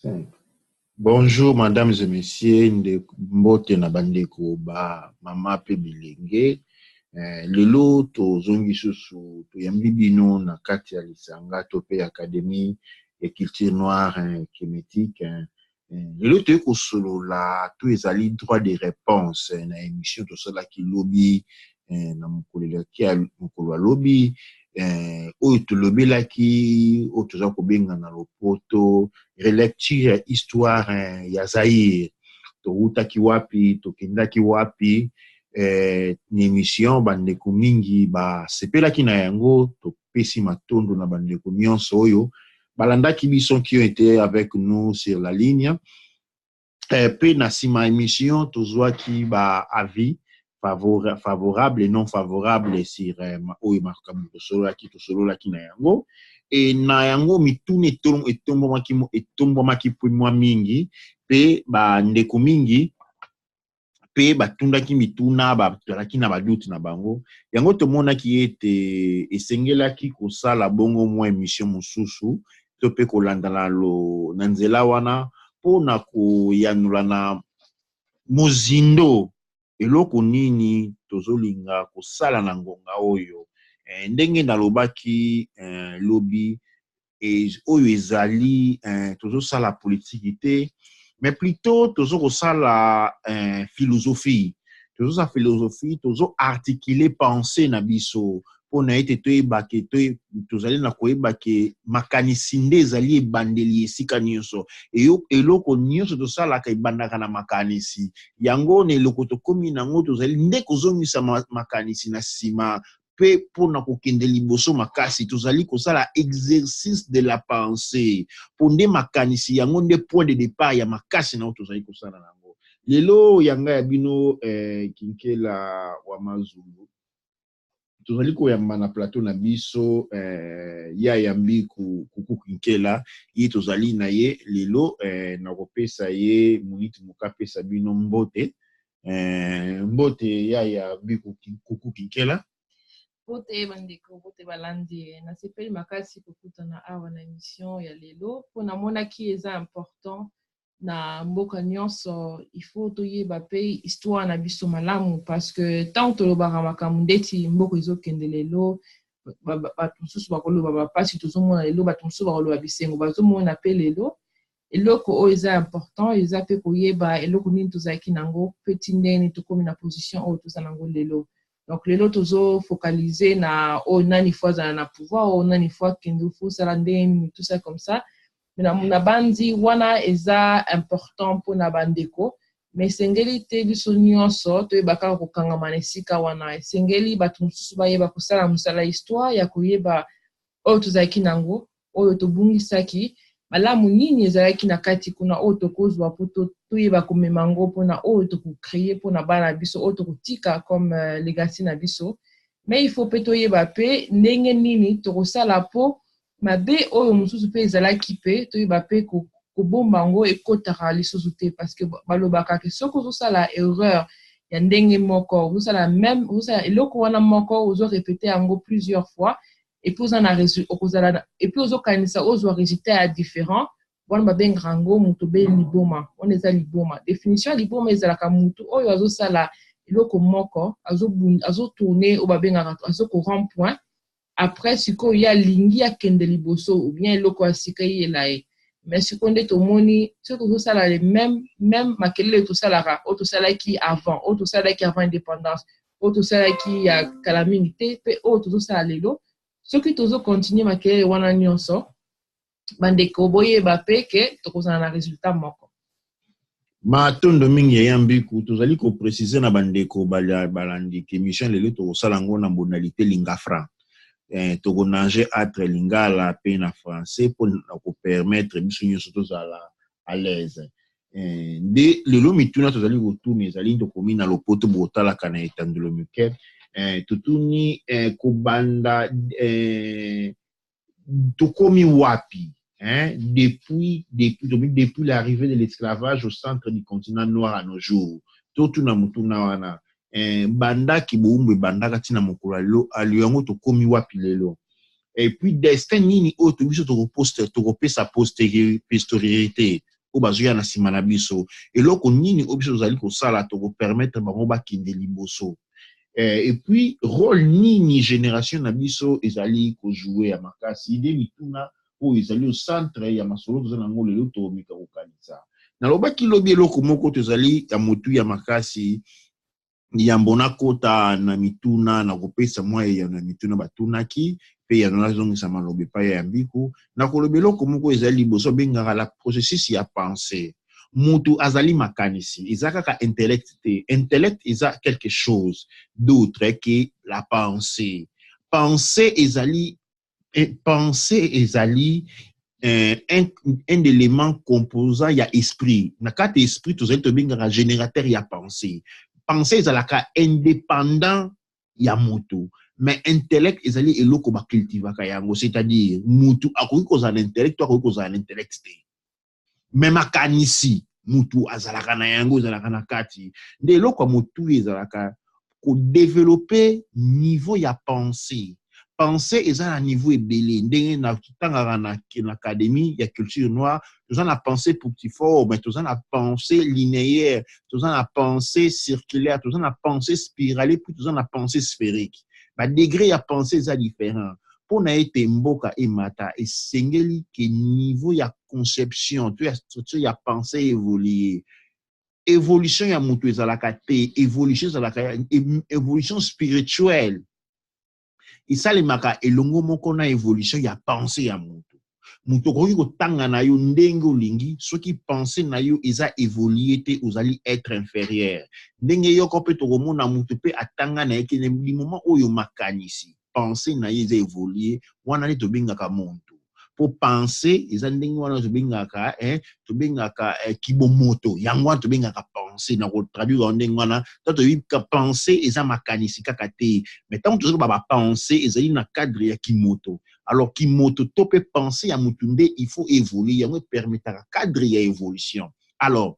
Cinq. Bonjour, mesdames et messieurs, mbote na bandeko ba mama pe bilenge. Lelo tozongi susu toyambi bino na kati ya lisanga to pe Académie et culture noire kémétique. Lelo toye kosolola to ezali droit de réponse na émission to sala ki lobi na mokolo ya lobi. Oyo tolobelaki oyo toza kobenga na lopoto relecture histoire ya Zaïre. Toutaki wapi, tokendaki wapi, ni émission bandeko mingi ba sepelaki na yango, topesi matondo na bandeko nyonso oyo balandaki biso qui ont été avec nous sur la ligne. Pe na sima émission tozwaki ba avis favorable et non favorable sur oyo makambo tosololaki na yango. Et na yango mitune etombomaki mwa mingi pe ba ndeko mingi pe batundaki mituna bazalaki na baduti na bango. Yango tomonaki ete esengelaki kosala bongo mwa émission mosusu to pe kolanda na nzela wana pona koyanula na mozindo eloko nini tozolinga kosala na ngonga oyo. Ndenge nalobaki lobi oyo ezali tozosala politique te, mais plutôt tozokosala philosophie. Tozo articuler pensée na biso pona ete toyebake tozali na koyebake makanisi nde ezali ebandeli esika nyonso. Eloko nyonso tosalaka ebandaka na makanisi. Yango na eloko tokomi nango tozali nde kozongisa makanisi na sima pe pona kokende liboso makasi tozali kosala exercice de la pensée ponde makanisi yango nde point de départ ya makasi na tozali kosala nango. Lelo yanga ya bino Kinkela wa Mazulu tozali koyamba na plateau na biso ya yambi kuku Kinkela ye tozali na ye lelo na kopesa ye muniti mokapesa bino mbote mbote ya yambi kuku Kinkela. Bote bandeko bote balandi na sepeli makasi kokutana awa na émission ya lelo pona mona ki eza important na mboka nyonso il faut toyeba pe histoire na biso malamu parce que tant tolobaka makambo ndeti mboka ezokende lelo bato mosusu bakoloba bapasi tozomona lelo bato mosusu bakoloba bisengo bazomona pe lelo eloko oyo eza important eza pe koyeba eloko nini tozalaki nango pe ti ndeni tokomi na position oyo toza nango lelo. Donc lelo tozo focaliser na nani fois na pouvoir nani fois kendo fosala ndeni tout ça comme ça. Mais na bandi wana eza important pour na bandeko mais sengeli te biso nyonso toyebaka kokangama na esika wana sengeli bato mosusu bayeba kosala mosala histoire ya koyeba oyo tozalaki nango oyo tobungisaki malamu nini ezalaki na kati kuna oyo tokozwa po toyeba komema ngo mpona oyo tokocreye mpona bana biso oyo tokotika comme legacy na biso. Mais il faut pe toyeba pe ndenge nini tokosala po mabe oyo mosusu pe ezalaki pe toyeba pe kobomba ngo ekotaka lisusu te parce que balobaka ke soki ozosala erreur ya ndenge moko ozosala même ozosala eloko wana moko ozorepete yango plusieurs fois et puis et puis ozokanisa ozwa résultat ya différent wana babengaka yango moto be liboma wana eza liboma. Définition ya liboma ezalaka motu oyo azosala eloko moko azotourne oyo babengaka azoko point après sikoyo ya lingi akende liboso ou bien eloko asika yela ye. Mais sikoyo nde tomoni soki tozosala le même makelele tosalaka oyo tosalaki avant indépendance oyo tosalaki ya kala mingi te pe oyo tozosala lelo soki tozokontinue makelele wana nyonso bandeko boyeba pe ke tokozala na résultat moko. Matondo mingi ya yambiku tozali ko préciser na bandeko balandi émission lelo tokosala ngo na modalité lingafra. Tokonanger entre lingala pe na français pour nous permettre biso nyonso tozala à l'aise. De lelo mituna tozali kotourner ezali tokomi na lopoto botala kana etandelo muke tutuni kobanda tokomi wapi depuis l'arrivée de l'esclavage au centre du continent noir à nos jours totuna mutuna wana banda ki boumbe banda katina mokolo lelo aliyango tokomi wapi lelo et puis destin nini oyo tobiso tokopesa postérité o bazoya na sima na biso eloko nini o biso tozali kosala to permettre bango bakende liboso. Et puis rôle nini génération na biso ezali ko jouer ya makasi ide mituna o ezali au centre ya masolo tozali nango lelo to mika kokanisa nalobaki lobi eloko moko tozali ya motu ya makasi yambo nakota na mituna na kopesa mwa ya na mituna batunaki pe ya nazongisa malobe pa ya mbiku na koloba eloko moko ezali liboso bengaka la processus ya pensée. Mutu azali makanisi ezaka ka intellect te. Intellect eza quelque chose d'autre que la pensée. Pensée ezali un élément composant ya esprit. Na kati esprit tozali to bengaka générateur ya pensée. Pensée ezalaka indépendant ya mutu. Mais intellect ezali eloko ba cultivaka yango, c'est-à-dire mutu akoki kozala intellect to akoki kozala intellect te. Mais makanisi mutu azalaka na yango ezalaka na kati. Nde eloko mutu ezalaka ko développer niveau ya pensée. Pensée eza na niveau ebele ndenge na tangaka na académie ya culture noire toza na pensée punctiforme, toza na pensée linéaire, toza na pensée circulaire, toza na pensée spirale, puis toza na pensée sphérique. Ba degré ya pensée eza différent. Pona ete mboka emata esengeli ke niveau ya conception to ya structure ya pensée évoluer. Évolution ya mutu ezalaka te, évolution ezalaka évolution spirituelle. Isalemaka elongo moko na évolution ya pensée ya mutu. Mutu koki kotanga na yo ndenge olingi soki pensée na yo eza évoluer te ozali être inférieur. Ndenge yoko pe tokomona mutu pe atanga na yeke ni moment oyo makanisi. Pensée na yo eza évoluer wana ni tobengaka muntu. Pour penser eza ndenge wana tobengaka kibomoto. Yango wana tobengaka pensée na ko traduire ndenge wana tato yika pensée eza makanisi kaka te. Mais tant que tu ba pensée ezali na cadre ya kimoto. Alors kimoto to pe penser ya mutunde il faut évoluer yango permettra cadre ya évolution. Alors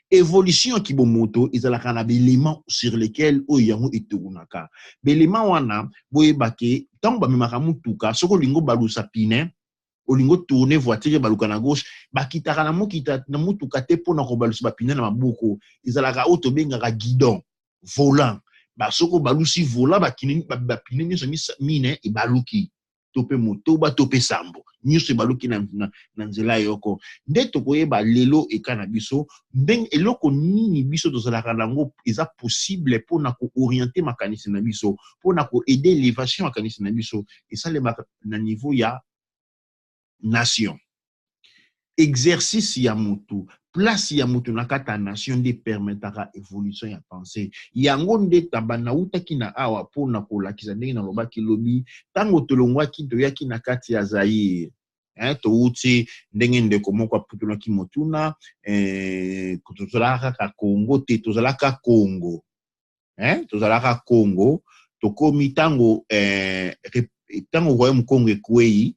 évolution kibomoto ezalaka na éléments sur lesquels oyango etunaka. Élément wana boyebake tant ba memaka mutuka soko lingo balusa pine olingo tourner voiture baluka na gauche bakitaka na mokita na mutuka te pona ko balusa ba pine na maboko ezalaka auto bengaka guidon volant ba soko balusi volant ba pine nyonso mine e baluki tope moto ba tope sambo nyonso baluki na nzela yoko nde tokoyeba lelo ekana biso ndenge eloko nini biso tozalaka nango eza possible pona ko orienter makanisi na biso pona ko aider l'élévation makanisi na biso esalemaka na niveau ya nation. Exercice ya mutu, place ya mutu na kata nation de permettra évolution ya pensée. Yango nde tabana utaki na awa pona kolakisa ndenge na lobaki lobi tango tolongwaki toyaki na kati ya Zaïre. To uti ndenge ndeko moko aputulaki motuna kutozalaka ka Congo te tozalaka Congo. Tozalaka Congo tokomi tango tango royaume Congo ekwei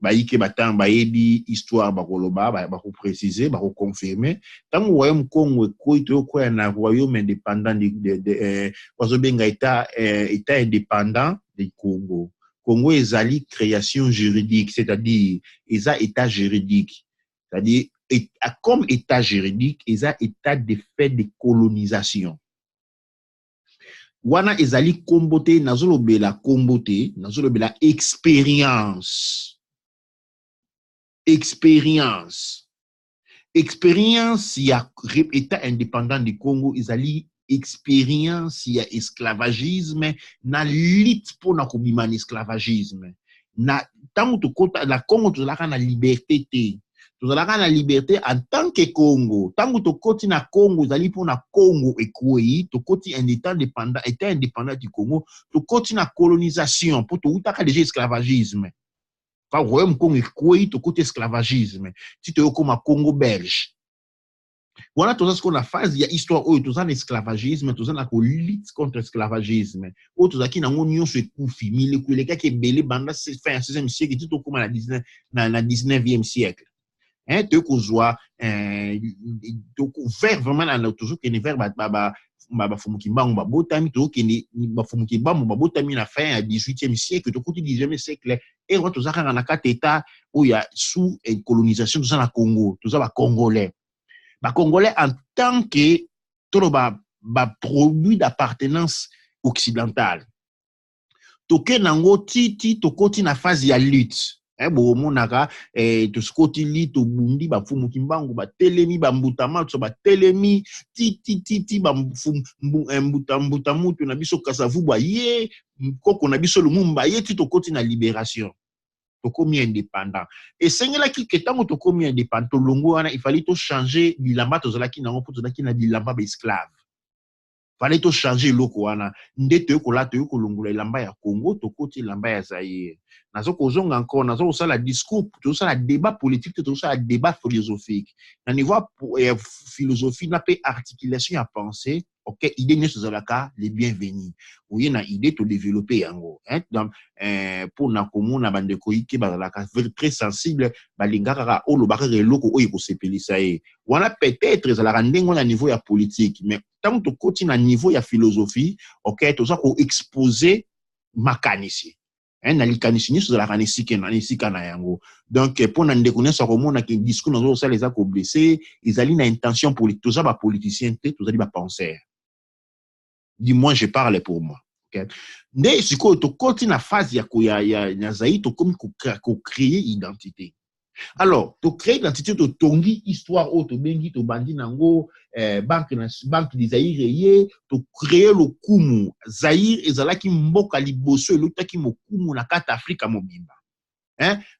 baïke batang bayebi histoire bakoloba bako préciser bako confirmer tango royaume Congo ekoi to ko na royaume indépendant de wazobenga état indépendant du Congo. Congo ezali création juridique, c'est-à-dire eza état juridique, c'est-à-dire comme état juridique eza état de fait de colonisation. Wana ezali kombote nazolobela kombote nazolobela expérience. Expérience ya état indépendant du Congo ezali expérience ya esclavagisme na lutte pour na kobima na esclavagisme na tango tokota na Congo tozalaka na liberté te tozalaka na liberté en tant que Congo tango tokoti na Congo ezali pour na Congo ekwei tokoti état indépendant du Congo tokoti na colonisation pour toutaka déjà esclavagisme. Quand royaume Congo ekwei tokoti esclavagisme si toyokoma Congo belge wana toza siko na phase ya histoire oyo toza na esclavagisme toza na lutte contre esclavagisme oyo tozalaki nango nyonso ekufi mileko elekaki ebele banda fin ya 16e siècle ti tokoma na 19e siècle hein te kozwa vers vraiment na toujours que vers ba fumuki bango ba botami to kende ba fumuki bango ba botami na fin ya 18e siècle to kuti 19e siècle et on tozaka na kata état où il y a sous colonisation tout ça na Congo tout ça ba congolais en tant que tout ba produit d'appartenance occidentale toke nango titi tokoti na phase ya lutte bo monaka toskoti li to bundi ba fumuki mbangu ba telemi ba mbutama to ba telemi titi ba mbuta mutu na biso kasavu ba ye koko na biso lumumba ye ti tokoti na libération tokomi indépendant et sengela ki ketango tokomi indépendant to longo wana il fallait to changer bilamba to zalaki nango po to zalaki na bilamba ba esclave fallait to changer loko wana ndete yokola to yokolongola elamba ya Congo tokoti elamba ya Zaïre nazo kozonga encore nazo kosala discours to sala débat politique to sala débat philosophique na niveau philosophie na pe articulation à penser OK idée ne sozalaka les bienvenus oye na idée to développer yango donc pour na komona bande ko ike bazalaka très sensible balingaka olobaka eloko oyo ko sepelisa ye wana peut-être ezalaka ndengo na niveau ya politique mais tant que tu na niveau ya philosophie OK tout ça ko exposer makanisi na likanisi nyuso za kanisi na yango donc pour na ndeko nyuso ko mona ke discours nazo ça les a ko blesser ils na intention politique tout ça ba politicien te tout ça ba penseur du moins je parle pour moi OK ndé siko to koti na phase ya Zaïre to comme ko créer identité. Alors, to créer l'identité to tongi histoire auto bengi to bandi nango banque des Zaïre to créer le kumu Zaïre ezalaki mboka liboso elotaki mokumu na kata Afrika mobimba.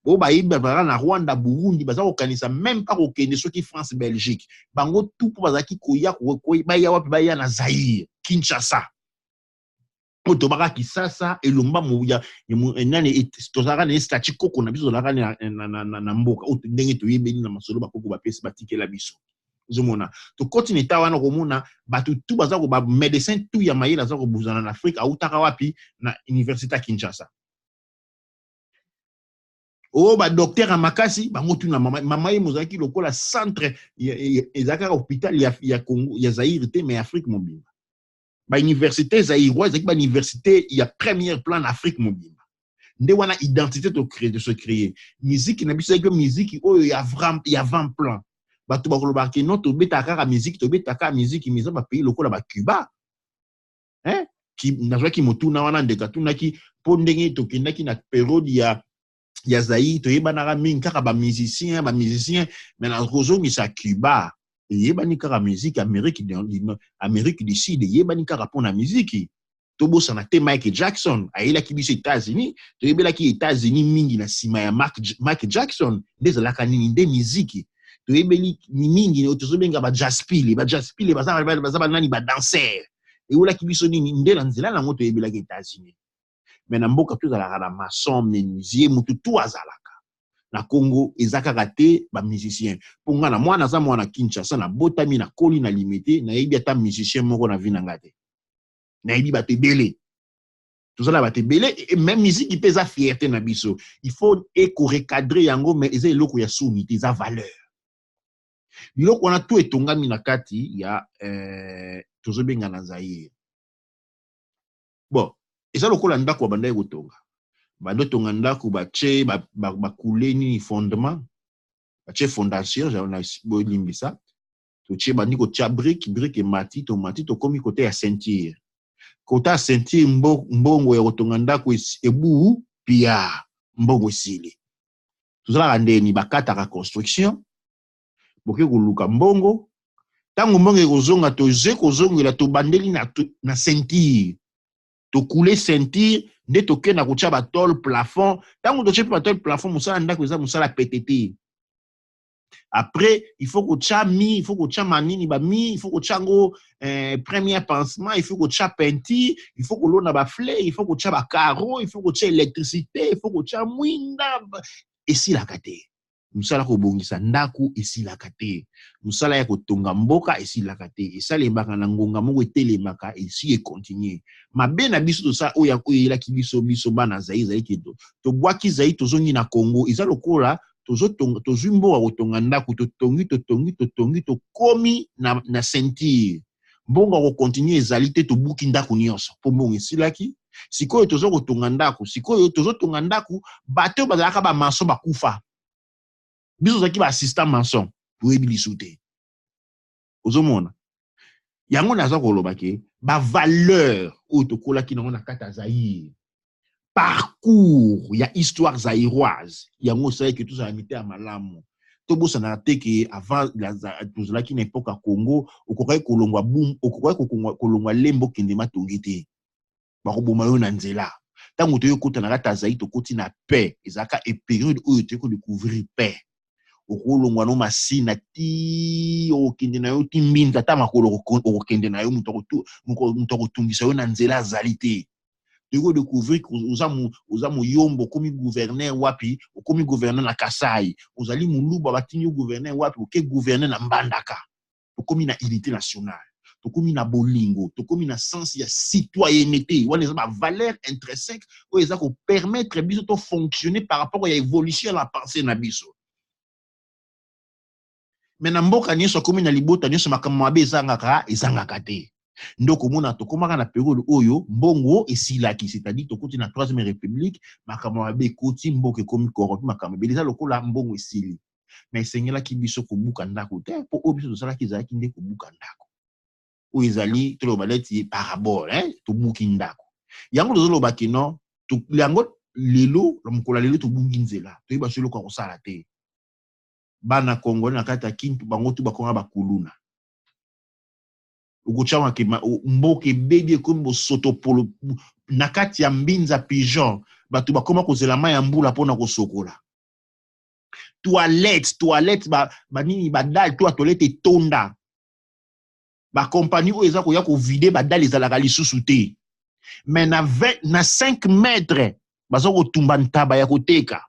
Bo ba yiba na Rwanda Burundi baza kokanisa même pas kokende soki France Belgique. Bango tout po bazaki koya ko ba ya wapi ba ya na Zaïre Kinshasa. Otobaka kisasa elomba moya nani tozaka na statut koko na biso zolaka na mboka oto ndenge to yebeni na masolo bakoko ba pesi batikela biso zomona to continue ta wana komona batu tu baza ko ba médecin tu ya mayela za ko buzana na Afrique autaka wapi na université Kinshasa o ba docteur amakasi bango tu na mama ye mozaki lokola centre ezaka hôpital ya Congo ya Zaïre te mais Afrique mobimba ba université zaïroise ba université il y a premier plan en Afrique mobimba nde wana identité to créer de se créer musique na biso que musique oyo ya avant plan bato bakoloba ke non to betaka ka musique miza ba pays lokola ba Cuba ki nazwa ki motuna wana ndeka tunaki po ndenge to kindaki na période ya Zaïre to yebana mingi kaka ba musicien mais na kozongi sa Cuba yebani kaka musique Amérique du Sud yebani kaka pona musique tobosa na te Michael Jackson aila ki biso États-Unis to yebela ki États-Unis mingi na sima ya Michael Jackson ndezalaka nini nde musique to yebeli mingi otozobenga ba jazz pile baza nani ba danser e wala ki biso nini nde na nzela na moto yebela ki États-Unis mais na mboka tu zalaka na maçon menuisier mutu tu azalaka na Congo ezaka raté ba musicien pour nga na mwana za mwana Kinshasa na botami na koli na limité na yebi ata musicien moko na vina ngate na yebi ba te belé tout ça là ba te belé et même musique pesa fierté na biso il faut recadrer yango mais eza eloko ya sounité za valeur biloko wana tout etongami na kati ya tozobenga na Zaïre bon eza lokola ndako bandaye kotonga bando tonga ndako bache bakule ni fondement bache fondation na bolimbisa to che bandi ko tia brique et mati to komi côté ya ceinture côté ya ceinture mbongo ya kotonga ndako ebu pia mbongo esili tozala ndeni bakata ka construction boke koluka mbongo tango mbongo ekozonga kozongela to bandeli na ceinture to couler ceinture nde toke na kotia batol plafond tango toche batol plafond musala ndako eza musala PTT après il faut kotia il faut kotia manini il faut kotia ngo premier pansement il faut kotia peinture il faut kolona ba fleur il faut kotia ba carreau il faut kotia électricité il faut kotia mwinda esilaka te musala kobongisa ndako esilaka te musala ya kotonga mboka esilaka te esalembaka na ngonga moko etelemaka esi ekontinue mabe na biso to sa oya koyela ki biso bana Zaïre kedo to bwaki Zaïre tozongi na Congo eza lokola tozwi mboka kotonga ndako totongi tokomi na sentir mbongo kokontinue ezali te tobuki ndako nyonso mpo mbongo esilaki sikoyo tozo kotonga ndako sikoyo tozotonga ndako bato bazalaka bamason bakufa biso ozalaki baassistant mason toyebi lisu te ozomona yango naza koloba ke bavaleur oyo tokolaki nango na kati ya Zaïre parcours ya histoire zaïroise yango osalaki tozala mite ya malamu tobosana te ke avant tozalaki na époque ya Congo okokaki kolongwa lembo kende matongi te bakoboma yo na nzela ntango toyo kota na kati ya Zaïre tokoti na paix ezalaka période oyo toyo kodécouvrir paix okolongwa no masina ti okende na yo ti mbinza ata makolo okende na yo moto akotungisa yo na nzela azali te toyo découvrir oza muyombo okomi gouverneur wapi okomi gouverneur na Kasai ozali muluba batini yo gouverneur wapi oke gouverneur na Mbandaka tokomi na unité nationale tokomi na bolingo tokomi na sens ya citoyenneté wana eza ba valeur intrinsèque oyo eza ko permettre biso to fonctionner par rapport à évolution ya la pensée na biso. Mais na mboka nyonso komi na libota nyonso makambo mabe ezangaka te ndoko mona tokomaka na période oyo mbongo esilaki c'est-à-dire tokoti na 3e république makambo mabe ekoti mboka ekomi corrompu makambo mabe eza lokola mbongo esili mais esengelaki biso kobuka ndako te mpo oyo biso tosalaki ezalaki nde kobuka ndako oyo ezali toloba leti parabole tobuki ndako yango tozoloba kino yango lelo mokolo lelo tobungi nzela toyeba so eloko ya kosala te bana Congolais na kati ya Kintu bango tu bakonga bakuluna ukochawa ke mboka ebedi ekomi bosoto polo na kati ya mbinza pigeon batu bakoma kozela mai ya mbula mpona kosokola toilette banini badal toilette etonda bakompani oyo eza koya kovide badal ezalaka lisusu te mais na 5 mètres baza kotumba ntaba ya koteka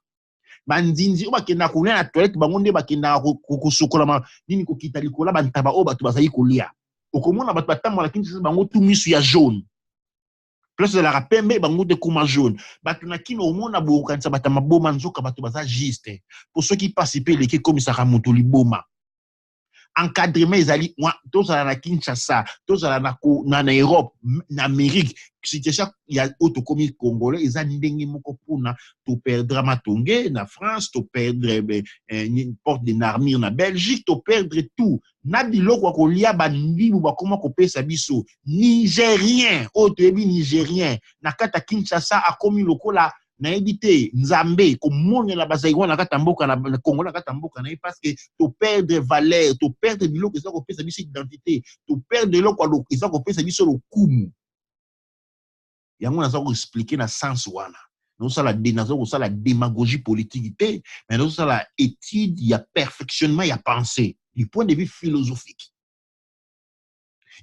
bandinzi oba kenda kolia na toilette bango nde bakenda kosokola nini kokita likola bantaba oyo bato bazali kolia okomona bato batambola Kinshasa bango tu misu ya jaune place ezalaka pembe bango te kuma jaune bato na kino omona bokokanisa bato maboma nzoka bato baza juste po soki pasi mpe eleki ekomisaka moto liboma encadrement ezali tozala na Kinshasa tozala na Europe na Amérique situation ya otokomi Congolais eza ndenge moko pona to perdre matonge na France to perdre porte de Narmir na Belgique to perdre tout na biloko kolia bandibu bakoma kopesa biso Nigérien otoyebi Nigérien na kata Kinshasa akomi lokola na ebité nzambe komonela bazaïwa na kata mboka na Congo na kata mboka na parce que to perdre valeur to perdre biloko eza kopesa biso identité to perdre biloko eza kopesa biso lokumu yango naza ko expliquer na sens wana nazo kosala démagogie politique te mais nazo sala étude ya perfectionnement ya pensée du point de vue philosophique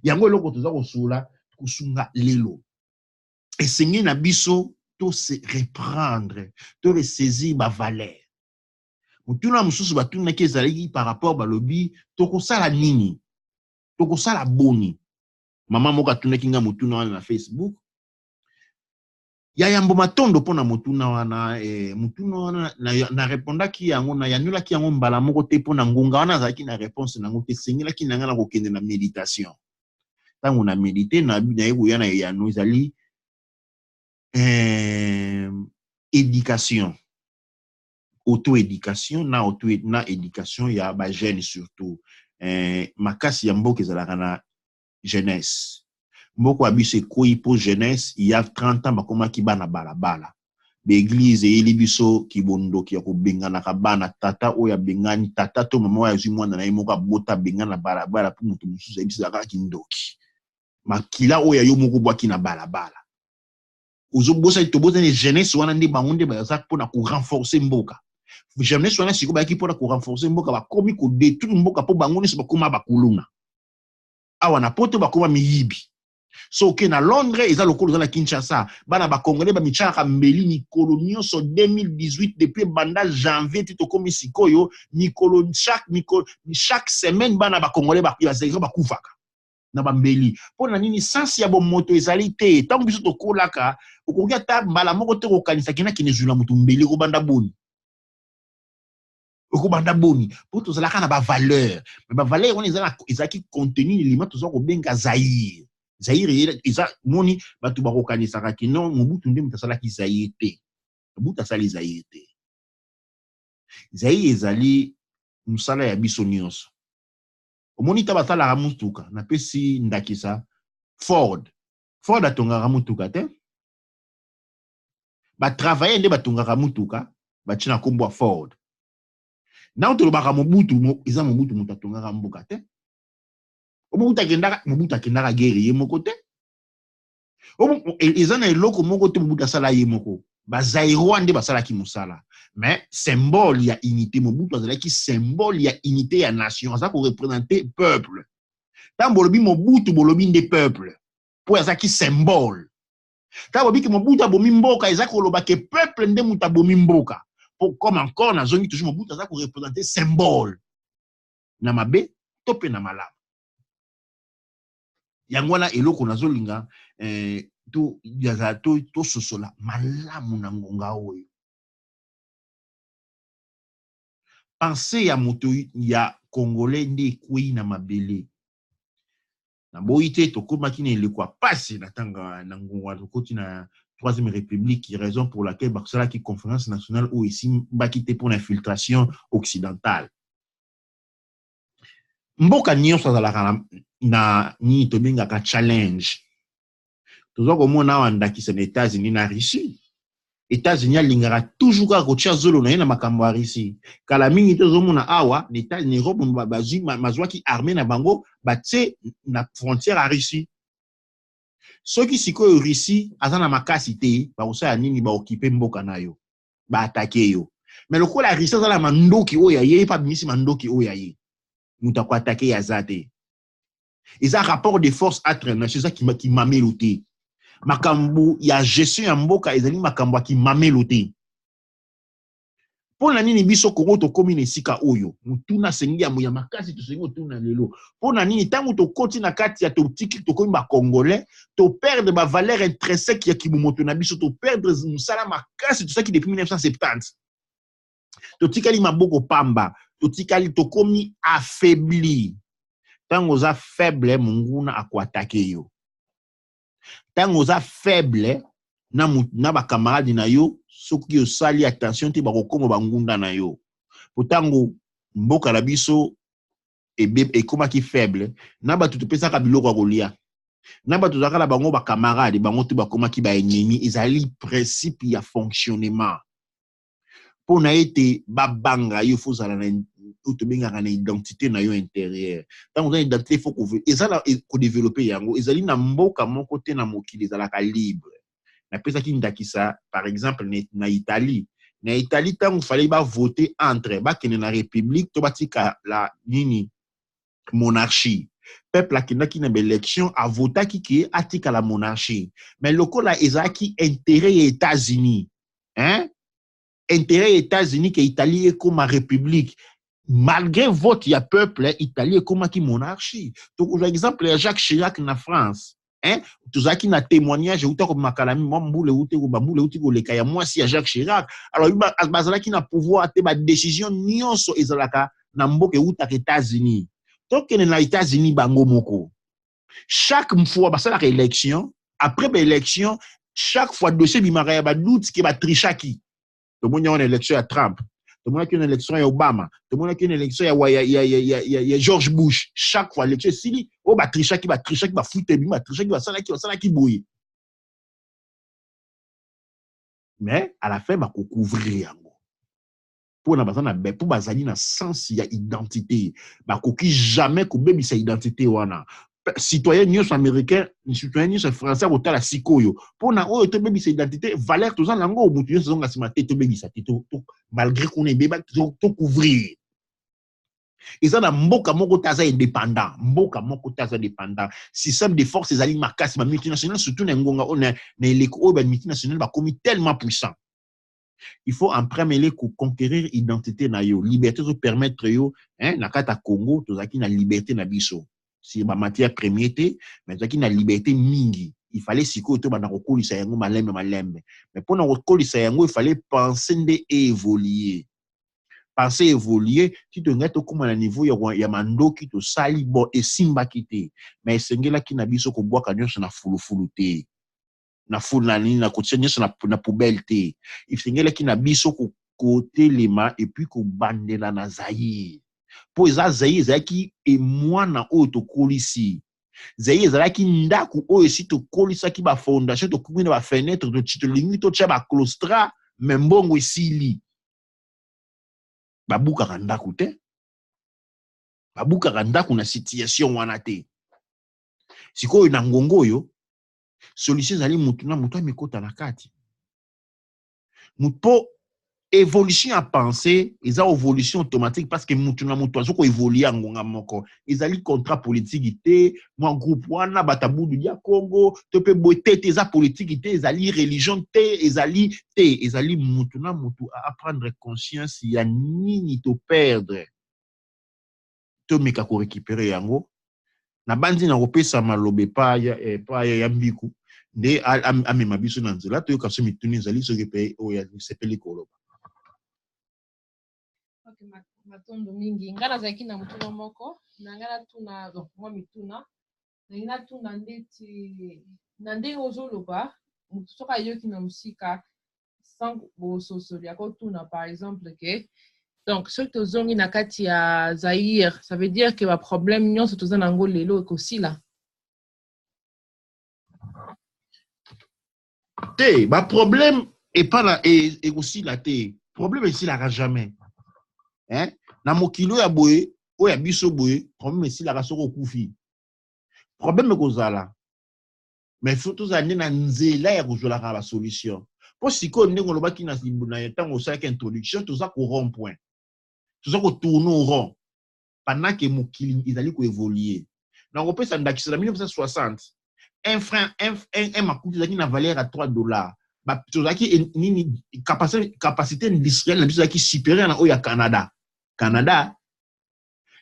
yango eloko toza kosula kosunga lelo esengi na biso to se reprendre to ressaisir ba valeur mutuna mususu batuna ki ezalaki par rapport balobi to kosala nini to kosala boni mama moka tunaki nga mutuna wana na Facebook ya yambo matondo pona mutuna wana na répondaki yango na yanulaki yango mbala moko te pona ngunga wana azalaki na réponse nango te sengelaki nanga na kokende na méditation tango na méditer na yeko yana yano ezali éducation auto-éducation na éducation ya ba jeunes surtout makasi ya mboka ezalaka na jeunesse moko abiso ekoyi po jeunesse il y a 30 ans bakomaki bana balabala l'église eyeli biso kibondoki ya kobengana ka bana tata oyo abengani tata to mama oyo azwi mwana na ye moko abota bengana balabala po moto mosusu ayebisa kaka kindoki makila oyo yo moko bwaki na balabala uzobosa toboza ni jeunesse wana ndi bango nde baza pona ko renforcer mboka jeunesse wana siko ba ki pona ko renforcer mboka ba komi ko détruire mboka po bango nso bakoma bakuluna awa na poto bakoma miyibi so ke na Londres eza lokolo za la Kinshasa bana ba congolais ba michaka mbeli ni colonio so 2018 depuis banda janvier tito komi sikoyo chaque semaine bana ba congolais ba yazeka ba kufaka na bambeli pona nini sansi ya bomoto ezali te tango biso tokolaka okoki ata mbala moko te kokanisa kina kinezula mutu mbeli ko banda boni okobanda boni po tozalaka na bavaleur me bavaleur wana ezalaki contenu lima toza kobenga Zaïre. Zaïre eza moni bato bakokanisaka ki non Mobutu nde moto asalaki Zaïre te. Mobutu asali Zaïre te. Zaïre ezali mosala ya biso nyonso. Omoni ta basalaka mutuka napesi ndakisa Ford atongaka mutuka te. Batravaye nde batongaka mutuka batina kombo Ford. Na tolobaka Mobutu eza Mobutu moto atongaka mboka te. Mobutu akendaka guerre ye moko te. Eza na eloko moko te Mobutu asala ye moko. Bazaïrois nde basalaki mosala. Mais symbole ya unité Mobutu azalaki symbole ya unité ya nation, aza ko représenter peuple. Tant bolobi Mobutu bolobi nde peuple. Po azalaki symbole. Tant bolobi ke Mobutu abomi mboka eza ko loba ke peuple nde muta abomi mboka. Comme encore na zongi toujours Mobutu aza ko représenter symbole. Na mabe to pe na malamu. Yango wana eloko nazolinga to sosola malamu na ngonga oyo. Pensée ya moto ya Congolais nde ekwei na mabele. Na boite tokomaki na elekwa pasi na tanga na ngonga tokoti na 3e République, raison pour laquelle basalaki conférence nationale ou ici bakite pour l'infiltration occidentale. Mboka nyonso azalaka na nini tobengaka challenge. Tozo komona wandakisa na États-Unis na Russie. États-Unis alingaka toujours ka kotia zolo na makambo ya Russie. Kala mingi tozomona awa na Europe mazwaki armée na bango batse na frontière à Russie. Soki sikoyo Russie azana makasi te ba osala nini ba occuper mboka nayo ba attaquer yo. Mais lokola Russie azala mandoki oya ye pa bimisi mandoki oya ye. Muta ko attaquer ya zate. Isa rapport de force entre nations qui mameloté. Makambo ya gestion ya mboka ezali makambo ki mameloté. Pona nini biso Kongo to komi na esika oyo mutuna sengi ya makasi to sengi otuna lelo. Pona nini tango to koti na kati ya to tiki to komi ba Congolais to perdre ba valeur intrinsèque ya kibumoto na biso to perdre musala makasi to saki depuis 1970. To tikali maboko pamba, to tikali to komi affaibli. Tango za faible munguna akwatake yo. Tango za faible na ba camarade na yo soki yo sali attention te bakokoma bangunda na yo. Potango mboka na biso ekomaki faible na bato topesaka biloko ya kolia. Na bato zakala bango ba camarade bango te bakomaki ba ennemi, ezali principe ya fonctionnement. Pona ete babanga yo fozala na utobengaka na identité na yo intérieure. Tango za identité faut ezala ko développer yango, ezali na mboka moko te na mokili ezalaka libre. Na pesa ki ndakisa par exemple na Italie. Na Italie tango fallait ba voter entre ba kene na république to batika la nini monarchie. Peuple akendaki na élection a votaki ki atika la monarchie. Mais lokola ezaki intérêt des États-Unis. Hein? Intérêt des États-Unis que Italie est comme république. Malgré vote ya peuple, Italie est comme qui monarchie. Donc par exemple Jacques Chirac na France. Hein, tozaki na témoignage uta ko makalami mbule uti ko bambule uti ko leka ya mwasi ya Jacques Chirac. Alors bazalaki na pouvoir te ba décision nyonso ezalaka na mboka uta ke États-Unis. Donc na États-Unis bango moko. Chaque fois basalaka élection, après l'élection, chaque fois dossier bimaka ya ba doute ki ba trichaki. To monya on élection ya Trump. To monya ki une élection ya Obama. To monya ki une élection ya George Bush. Chaque fois l'élection sili o ba trichaki ba fouté bima trichaki ba salaki boyi. Mais à la fin ba ko couvrir yango. Pour na bazana be pour bazali na sens ya identité. Ba ko ki jamais ko bebi sa identité wana. Citoyen nyos américain, citoyen nyos français otala sikoyo. Pour na oyo to bebi sa identité, valeur to zana ngo obutu nyos zonga sima te to bebi sa te to malgré qu'on est beba to couvrir. Ils ont mboka moko taza indépendant, mboka moko taza indépendant. Système de force ezali makasi ma multinationale surtout na ngonga on na eleko ba multinationale ba komi tellement puissant. Il faut en premier ko conquérir identité na yo, liberté to permettre yo, hein, na kata Congo tozaki na liberté na biso. Si ba matière première te, mais tozaki na liberté mingi. Il fallait siko to bana kokolisa yango malembe. Mais pour na kokolisa yango il fallait penser de évoluer. penser évoluer tu te ngata comme à niveau ya mando qui te sali bon et simba kité mais sengela ki na biso ko boaka nyonso na fulufulu te na fulu na nini na kotia nyonso na poubelle te ifengela ki na biso ko côté lema et puis ko bandela na Zaïre po eza Zaïre ezalaki emwana oyo tokolisi Zaïre ezalaki ndaku oyo esi tokolisaki ba fondation tokomi na ba fenêtre tolingi totia ba claustra me mbongo esili babukaka ndaku te babukaka ndaku na situation wana te sikoyo na ngongo oyo solution ezali mutu na mutu amekota na kati mutu évolution à penser eza évolution automatique parce que mutu na mutu azoko évoluer ngonga moko ezali contrat politique te moi groupe wana batabudu ya Congo to pe boté eza politique te ezali religion te ezali mutu na mutu à prendre conscience ya nini to perdre to meka ko récupérer yango na bandi na kopesa malobe pa ya mbiku nde amema biso na nzela to yoka so mituni ezali soki pe oya sepeli koloba. Okay, matondo mingi ngana zaki na mutuna moko na ngana tuna mwa mituna na ngana tuna ndeti na ndenge ozoloba mutu soka yoki na musika sans bososoli yako tuna par exemple que donc ce que tozongi na kati ya Zaïre ça veut dire que ba problème nyonso toza nango lelo ekosila te ba problème et pas la et aussi la te problème ici la jamais hein na mokilo ya boye o ya biso boye problème ici la soko kufi problème kozala mais faut tous amener na nzela ya kozola ka ba solution po siko ndenge lobaki na tango sa ka introduction toza ko rond point toza ko tourner au rond pendant que mokili izali ko évoluer na kopesa ndakisa na 1960 un franc un makuti zaki na valeur à $3 ba tozaki nini capacité industrielle na biso zaki supérieure na oya Canada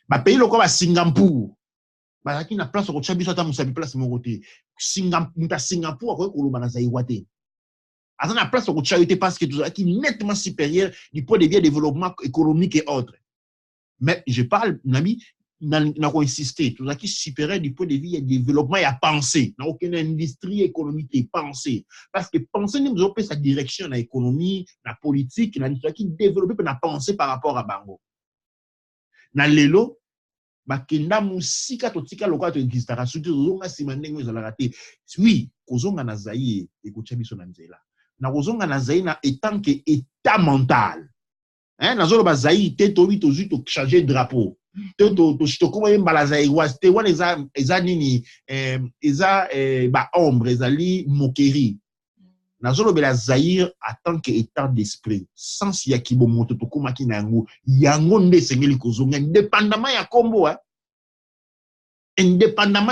ba pays loko ba Singapour ba zaki na place ko chabiso ata musabi place moko te Singapour ko koloba na Zaïre te asa na place ko chayote parce que tozaki nettement supérieur du point de vue développement économique et autres mais je parle nami na ko insister tozaki supérieur du point de vue développement et à penser na aucune industrie économique et penser parce que penser nous opé sa direction na économie na politique na tozaki développer na penser par rapport à bango na lelo bakenda musika totika lokola to existaka surtout zonga sima ndenge ezalaka te oui kozonga na Zaïre ekotia biso na nzela na kozonga na Zaïre na étant que état mental hein nazolo ba Zaïre te to wi to changer drapeau to kuma mbala Zaïre te wana eza nini eza ba ombre ezali moquerie nazolo bela Zaïre en tant que état d'esprit sans ya kibomoto to kuma ki na yango nde sengeli kozonga indépendamment ya Congo indépendamment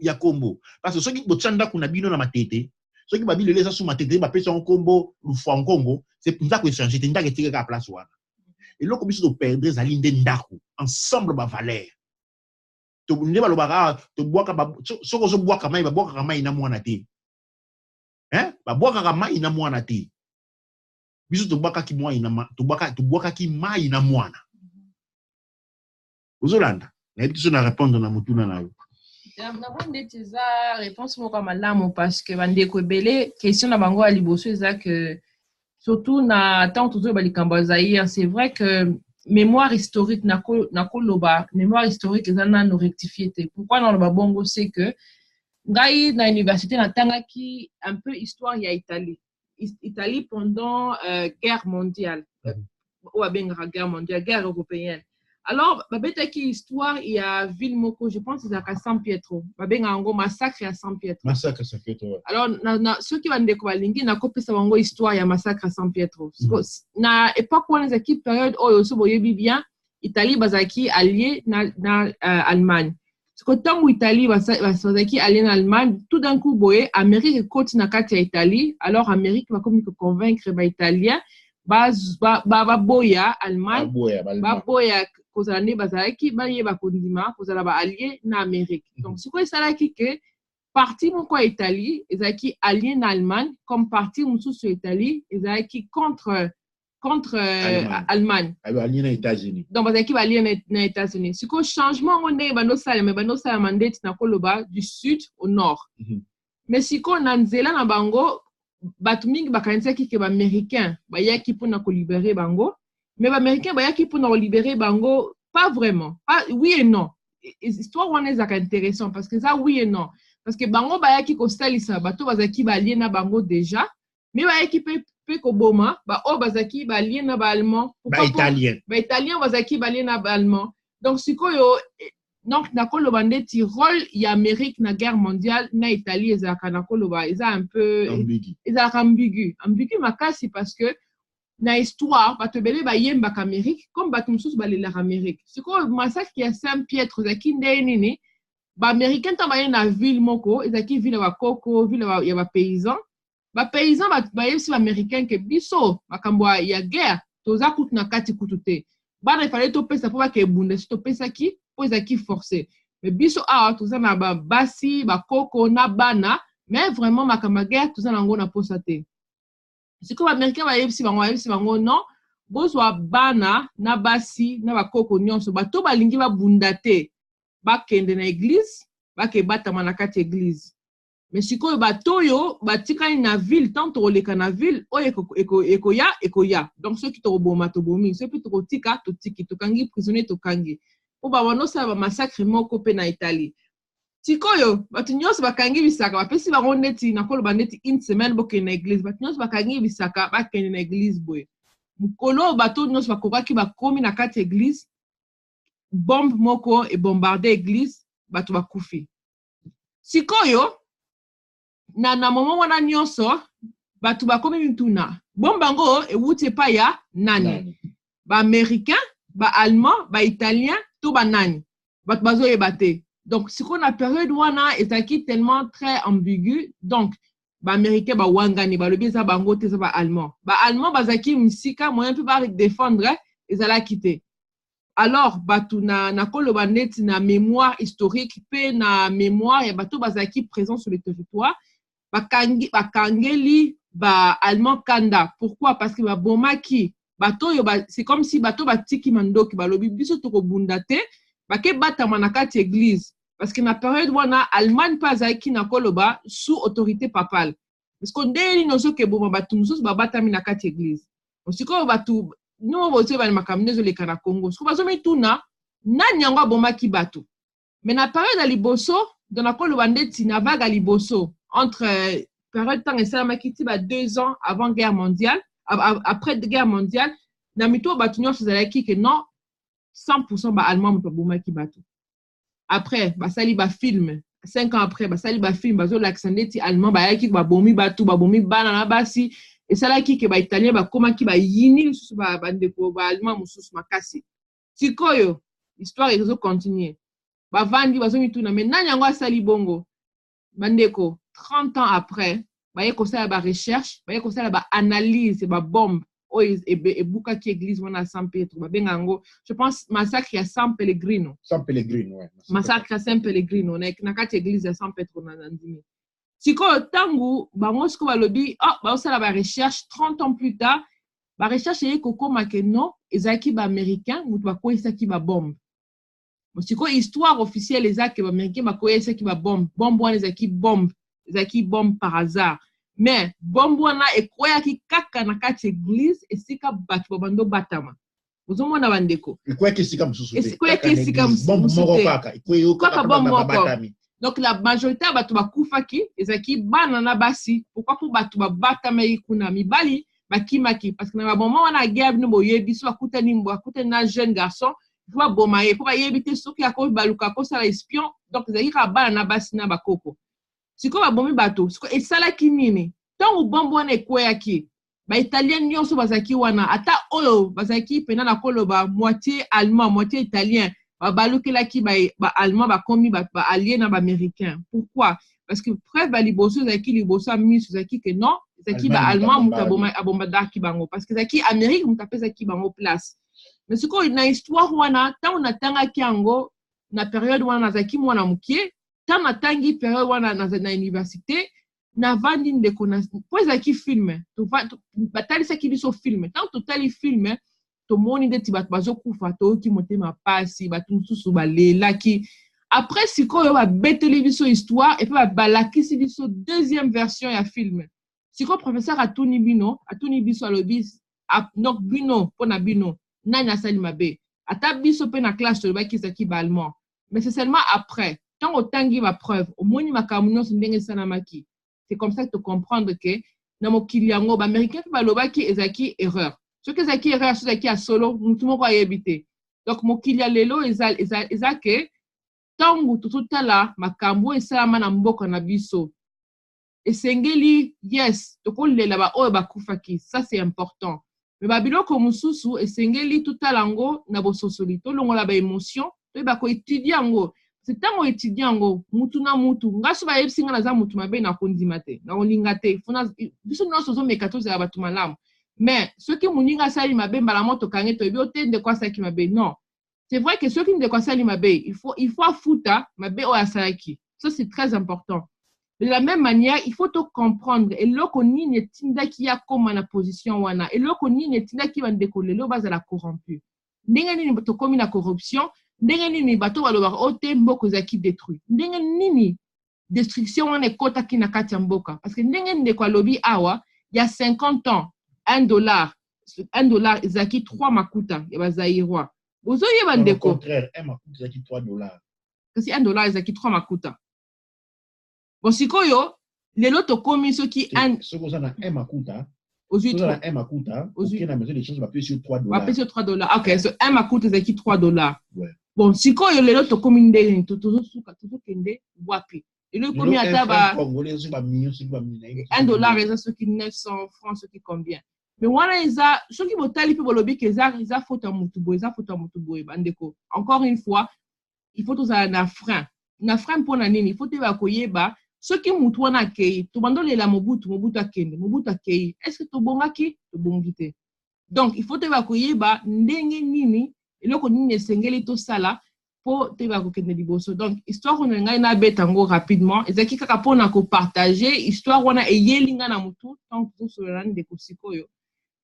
ya Congo parce que ceux qui botsanda kuna bino na matete ceux qui babile les sous matete ba pesa en Congo lu fwa en Congo c'est pour ça que changer te ndaka tika ka place wana et loko biso to perdre zali nde ndako ensemble ba valeur to nde ba lobaka to boaka soko zo boaka mai ba boaka mai na mwana te hein ba boaka mai na mwana te biso to boaka ki mwa ina to boaka ki mai na mwana uzolanda na biso na répondre na mutuna na yo na bonde teza réponse moko malamu parce que bandeko ebele question na bango ya liboso eza que surtout na tant tout ba likambo Zaïre c'est vrai que mémoire historique na koloba mémoire historique eza na no rectifier te pourquoi na loba bongo c'est que ngai na université na tangaki un peu histoire ya Italie pendant guerre mondiale ou abengaka guerre européenne. Alors babetaki histoire il y a ville moko je pense c'est à San Pietro babenga ngo massacre à San Pietro ouais. Alors na ceux qui vont découvrir lingi na kopesa bango histoire ya massacre à San Pietro na époque wana zaki période oyo so boyebi bien Italie bazaki allié na Allemagne ce que tant Italie bazaki allié na Allemagne tout d'un coup boye Amérique côte na kati ya Italie alors Amérique va comme convaincre ba italien ba boya Allemagne ba boya kozala nde bazalaki bayeba kondima kozala ba allié na Amérique donc sikoyo esalaki ke parti moko ya Italie ezalaki allié na Allemagne comme parti mosusu ya Italie ezalaki contre contre Allemagne. Allemagne aux États-Unis. Donc bazaki ba lié aux États-Unis. C'est que changement on est bando sala mandate na koloba du sud au nord. Mais si ko na nzela na bango batu mingi bakanisaki ke ba américain ba yaki pona ko libérer bango, mais ba américain ba yaki pona ko libérer bango pas vraiment. Pas oui et non. Histoire on est intéressant parce que ça oui et non. Parce que bango ba yaki ko salisa bato bazaki ba lié na bango déjà, mais ba yaki pe ko boma ba o bazaki ba lié na ba allemand, ba italien bazaki ba lié na ba allemand. Donc sikoyo donc na koloba ndeti rôle ya Amérique na guerre mondiale na Italie ezaka na koloba eza un peu ambigu makasi parce que na histoire bato bele ba yemba ka Amérique comme bato mususu balela ka Amérique sikoyo massacre ya Saint-Pierre zaki ndenini ba américain ta ba na ville moko ezaki ville ba koko ville ya ba paysan ba yebisi ba américain ke biso makambo ya guerre toza kutu na kati kutu te bana ifale topesa po bakebunda si topesaki po ezaki forcé mais biso awa toza na basi bakoko na bana mais vraiment makambo ya guerre toza nango na posa te sikoyo baaméricain bayebisi bango non bozwa bana na basi na bakoko nyonso bato balingi babunda te bakende na église bakebatama na kati église mais sikoyo bato oyo batikani na ville tant tokoleka na ville oyo ekoya donc ceux qui tokoboma tobomi ceux qui tokotika totiki tokangi prisonnier tokangi po babanosala bamassacre moko mpe na Italie sikoyo bato nyonso bakangi bisaka bapesi bango neti nakoloba neti une semaine bokende na église bato nyonso bakangi bisaka bakende na église boye mokolo bato nyonso bakokaki bakomi na kati église bombe moko ebombarde église bato bakufi sikoyo na moment wana nyonso bato bakomi mituna bombe yango ewuti epai ya nani ba américain ba allemand ba italien to ba nani bato bazoyeba te donc sikoyo na période wana ezalaki tellement très ambigu donc ba américain ba wangani balobi eza bango te eza ba allemand bazalaki misika moyen mpe badéfendre ezalaki te alors bato na koloba neti na mémoire historique pe na mémoire ya bato bazalaki présent sur le territoire bakangeli ba allemand kanda pourquoi parce que babomaki bato yo c'est comme si bato batiki mandoki balobi biso tokobunda te bakebatama na kati église parce que na période wana Allemagne pa azalaki na koloba sous autorité papale parce que ndeni nozoke boma bato mosusu babatami na kati église sikoyo bato no bozo bana makambo ezoleka na Congo sikoyo bazomituna nani yango abomaki bato mais na période ya liboso dans na koloba ndeti na vague ya liboso entre période temps esalamaki ti ba 2 ans avant guerre mondiale après guerre mondiale na mito bato nyonso ezalaki ke non 100% ba allemand moto abomaki bato après basali ba film 5 ans après basali ba film bazolakisa ndeti allemand bayaki babomi bato babomi bana na basi esalaki ke ba italien bakomaki bayini lisusu bandeko ba allemand mosusu makasi sikoyo histoire ezocontinue bavandi bazomituna mais nani yango asali bongo bandeko 30 ans après baye kosala ba recherche baye kosala ba analyse ba bombe oyo ebukaki église wana San Pietro babenga yango je pense massacre ya San Pellegrino ouais massacre ya San Pellegrino na kati église ya San Pietro na ndimi sikoyo tangu bango siko balobi baosala ba recherche 30 ans plus tard ba recherche eye kokoma ke non ezalaki ba américain mutu bakoyisaki ba bombe sikoyo histoire officielle ezaki ba américain bakoyisaki ba bombe wana ezalaki bombe par hasard mais bombe wana ekoyaki kaka na kati église esika bato babando batama ozomona bandeko ekoyaki esika mosusu te donc la majorité ya bato bakufaki ezalaki bana na basi pourquoi po bato babatamaki kuna mibali bakimaki parce que na baboma wana guerre bino boyebi so bakutani na jeune garçon po baboma ye po bayebi te soki baluka kosala espion donc ezalaki kaka bana na basi na bakoko sikoyo babomi bato sikoyo esalaki nini ntango bombe wana ekweyaki baitalien nyonso bazalaki wana ata oyo bazalaki pena na koloba moitié allemand moitié italien babalukelaki ba-allemand bakomi ba-allié na ba-américain pourquoi parce que preuve baliboso ezalaki liboso ya miso ezalaki ke non ezalaki ba-allemand moto abombardaki bango parce que ezalaki amérique moto apesaki bango place mais sikoyo na histoire wana ntango natangaki yango na période wana nazalaki mwana mokie ntango natangi période wana na université na vandi ndeko na po ezalaki filme batalisaki biso filme tant totali filme tomoni ndeti bato bazokufa toyoki motema pasi bato mosusu balelaki après sikoyo babeteli biso histoire et puis balakisi biso deuxième version ya filme sikoyo professeur atuni biso alobi donc bino mpona bino nani asali mabe ata biso mpe na classe tolobaki ezalaki baallemand mais c'est seulement après tant otangi bapreuve omoni makambo nyonso ndenge esalamaki. C'est comme ça que tu comprends que na mokili yango ba américain pe balobaki ezaki erreur. Ce que ezaki erreur ce ezaki a solo mutu moko ayebite. Donc mokili ya lelo ezake tangu tututala makambo esalama na mboka na biso. Esengeli yes tokolela ba oyo bakufaki ça c'est important. Mais ba biloko mususu esengeli tutala ngo na bososoli to longola ba émotion to ba ko étudier ngo. C'est tant qu'on étudie en mutu na mutu ngaso ba yebsinga na za mutu mabe na kondima te na olinga te funa biso nyonso zo mekatoze ya batu malamu mais ceux qui muninga sali mabe mbala moto kange to bi te de quoi ça qui mabe non c'est vrai que ceux qui de quoi sali mabe il faut afuta mabe o asalaki ça c'est très important de la même manière il faut te comprendre et loko nini tinda ki ya koma na position wana et loko nini tinda ki bande ko lelo baza la corrompu ndenge nini to komi na corruption ndenge nini bato balobaka ote mboko ezaki détruit ndenge nini destruction wana ekotaki na kati ya mboka parce que ndenge ndeko alobi awa il y a 50 ans $1 ezaki 3 makuta ya bazairwa bozoyeba ndeko au contraire 1 makuta ezaki $3 kasi $1 ezaki 3 makuta bon sikoyo lelo tokomi soki soko za na 1 makuta aujourd'hui na 1 makuta aucun na maison de change va payer sur $3 va payer sur $3 OK so 1 makuta ezaki $3 ouais. Bon sikoyo lelo tokomi ndenge tozosuka tozokende wapi lelo komi ata ba congolais ba million $1 eza soki 900 francs soki combien mais wana eza soki botali pe bolobi ke eza faute ya mutu boye bandeko encore une fois il faut tozala na frein mpona nini il faut te bakoyeba soki mutu wana akei tobandolela mobutu akei est-ce que tobongaki tobongi te donc il faut te bakoyeba ndenge nini eloko nini esengeli tosala po te bakokende liboso donc histoire wana ngai na beta ngo rapidement ezaki kaka pona ko partager histoire wana eyelinga na mutu tant tosola ndeko sikoyo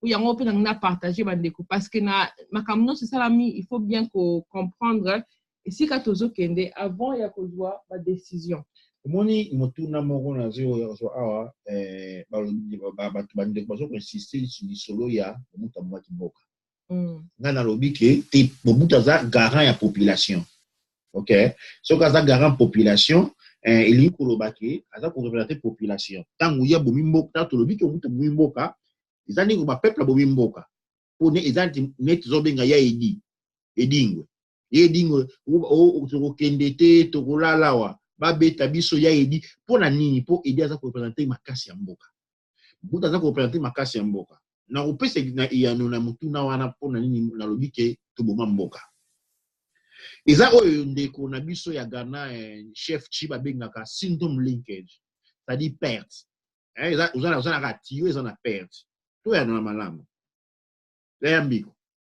ou yango pe na partager bandeko parce que na makambo nyonso esalami il faut bien comprendre esika tozokende avant ya kozwa ba décision omoni motuna moko na zero awa bato bandeko bazokoinsiste sur lisolo ya mobutu amwaki mboka nga nalobi ke te mobutu aza garant ya population ok soki aza garant population elingi koloba ke aza korepresente population ntango ya bomi mboka ntango tolobi ke mobutu abomi mboka eza ndenge bapeuple abomi mboka po eza neti zobenga ya edingwe tokokende te tokolalawa babeta biso ya edi mpona nini po edi aza korepresente makasi ya mboka mobutu aza korepresente makasi ya mboka na kopesa eyano na motuna wana mpona nini nalobi ke toboma mboka eza oyo ndeko na biso ya Ghana chef chi babengaka syndrome linkage c'est-à-dire perte oza na ratio eza na perte to ya na malamu ya mbiko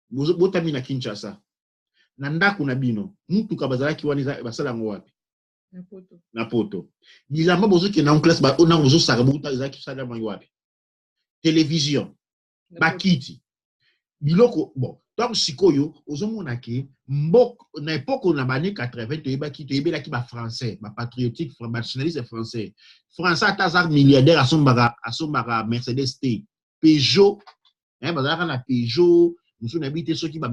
botami na Kinshasa na ndako na bino mutuka bazalaki wana basala yango wapi na poto bilamba bozoki na classe ba ona bozosaka buta ezaki sala mangi wapi télévision bakiti biloko bon donc sikoyo ozomona ke mbok na époque na bane 80 toyebelaki ba français ba patriotique ba nationaliste français atazar milliardaire asombaka Mercedes T Peugeot bazalaka na Peugeot musu na bité soki ba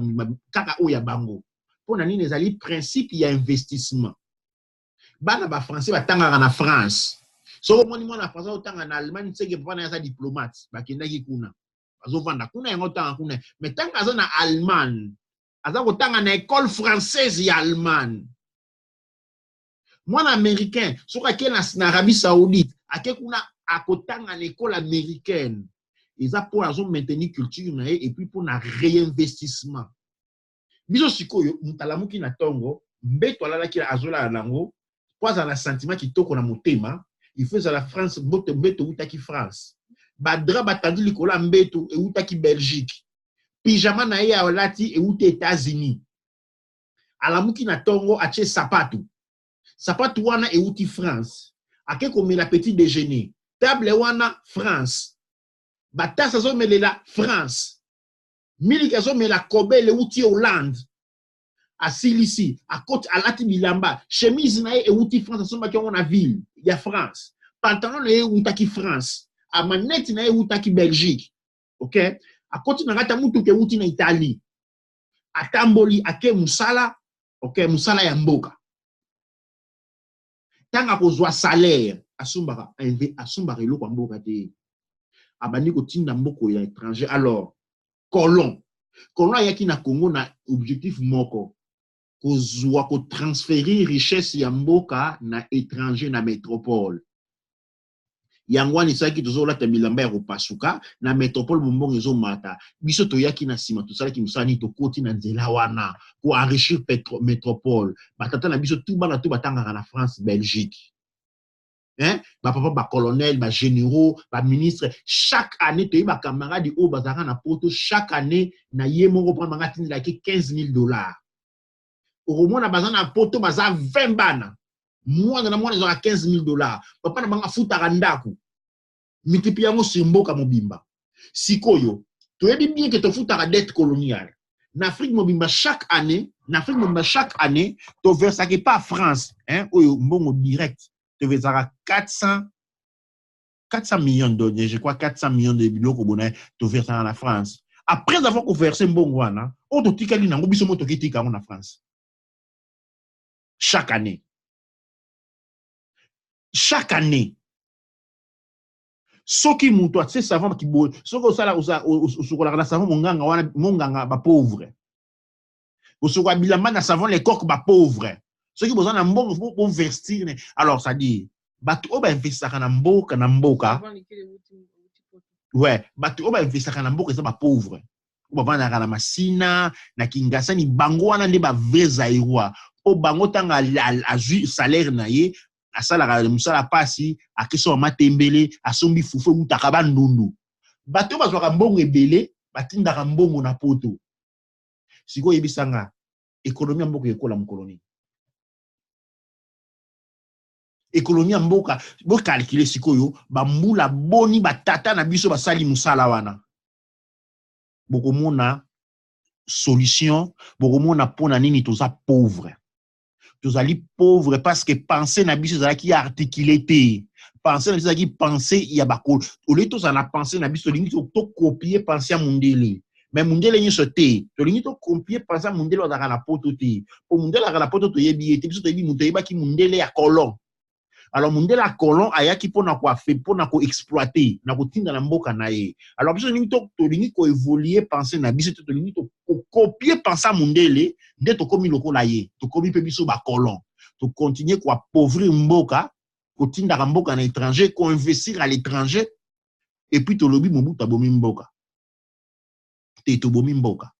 kaka oya bango pona nini ezali principe ya investissement bana ba français batangaka na France so moni mwana français otanga na Allemagne seke papa na sa diplomate bakendaki kuna azovanda kuna yango tanga kuna mais tanga aza na Allemagne aza kotanga na école française ya Allemagne mwana américain soka ke na Arabie Saoudite ake kuna akotanga na école américaine eza pour azo maintenir culture na et puis pour na réinvestissement biso sikoyo mutalamuki na tongo mbeto alalaki azola nango poza na sentiment kitoko na motema il faut à la France mbeto utaki France badra batandi likola mbeto e utaki Belgique pyjama na ye alati e uti États-Unis alamuki na tongo ache sapatu wana e uti France ake komela petit déjeuner table wana France batasa zo melela France milika zo mela kobele uti Hollande asilisi akoti alati bilamba chemise na e uti France asomba kiongo na ville ya France pantalon na e utaki France a manette na e utaki Belgique OK akoti na ngata mutu ke uti na Italie atamboli ake musala OK musala ya mboka tanga kozwa salaire asumbaka eloko ya mboka te abandi kotinda mboko ya étranger alors colon ayaki na Congo na objectif moko kozwa ko transférer richesse ya mboka na étranger na métropole yangwani saki tozolata bilamba ya kopasuka na métropole bombongo ezomata biso toyaki na sima tosalaki musani tokoti na nzela wana ko enrichir métropole batata na biso tout bana tout batangaka na France Belgique hein ba papa ba colonel ba généraux ba ministre chaque année toyi ba camarade o bazaka na poto chaque année na yemo reprendre ngati la $15,000 au moins na bazana poto baza 20 bana mwana na mwana za $15,000 papa na banga futa ndako mitipi yango simboka mobimba sikoyo toyebi bien que to futa dette coloniale na Afrique mobimba chaque année to versa que pas France hein oyo mbongo direct te versera 400 millions de dollars, je crois 400 millions de biloko bona to versa na France après avoir versé mbongo wana o to tikali nango biso moto kitika na France chaque année soki muto atse savant ki bo soko sala usokola na savant monganga ba pauvre usokola bilamba na savant les coques ba pauvre soki besoin na mbongo pour investir alors ça dit batu oba investir na mboka ouais batu oba investir na mboka ça ba pauvre oba vana na masina na Kinshasa ni bango wana nde ba veza irwa o bango tanga azui salaire na ye asala musala pasi akeso matembele asombi fufu mutaka bandundu bato bazwaka mbongo ebele batindaka mbongo na poto siko yebisanga économie mboka ekola mkoloni économie mboka bo calculer sikoyo bambula boni batata na biso basali musala wana bokomona solution bokomona pona nini toza pauvre tozali pauvre parce que penser na biso zala ki articulé te penser na biso ki penser ya bakolo oleto za na penser na biso lingi to copier penser ya mundele mais mundele nyi sote to lingi to copier penser ya mundele za na poto te po mundele za na poto to yebi te biso to yebi muto yeba ki mundele ya colon alors mundele ya colon ayaki pona kwa fe pona ko exploiter na ko tinda na mboka na ye alors biso lingi to lingi ko évoluer penser na biso to lingi to copier penser mundele nde to komi lokola ye to komi pe biso ba colon to continuer ko appauvrir mboka ko tinda ka mboka na étranger ko investir à l'étranger et puis to lobi mobuta bomi mboka te to bomi mboka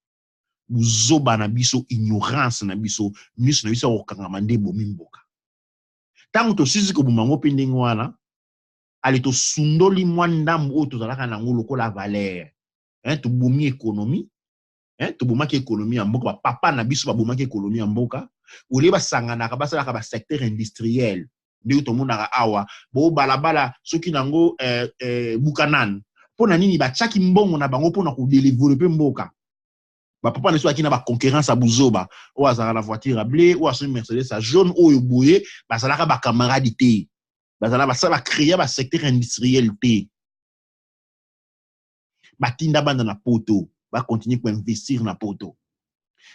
buzoba na biso ignorance na biso miso na biso okanga mande bomi mboka tango to sisi ko bumango pendenge wana ali to sundoli mwandambu o to zalaka na ngolo ko la valeur hein to bomi économie hein to bomaki économie ya mboka papa na biso ba bomaki économie ya mboka ole basangana ka basala ka ba secteur industriel ndio to monaka awa bo balabala soki nango bukanan pona nini ba chaki mbongo na bango pona ko développer mboka ba papa na so akina ba concurrence a buzoba o azala la voiture à blé ou a son Mercedes a jaune o yoboye bazalaka ba camarade te bazala basala créer ba secteur industriel te batinda banda na poto ba continuer ko investir na poto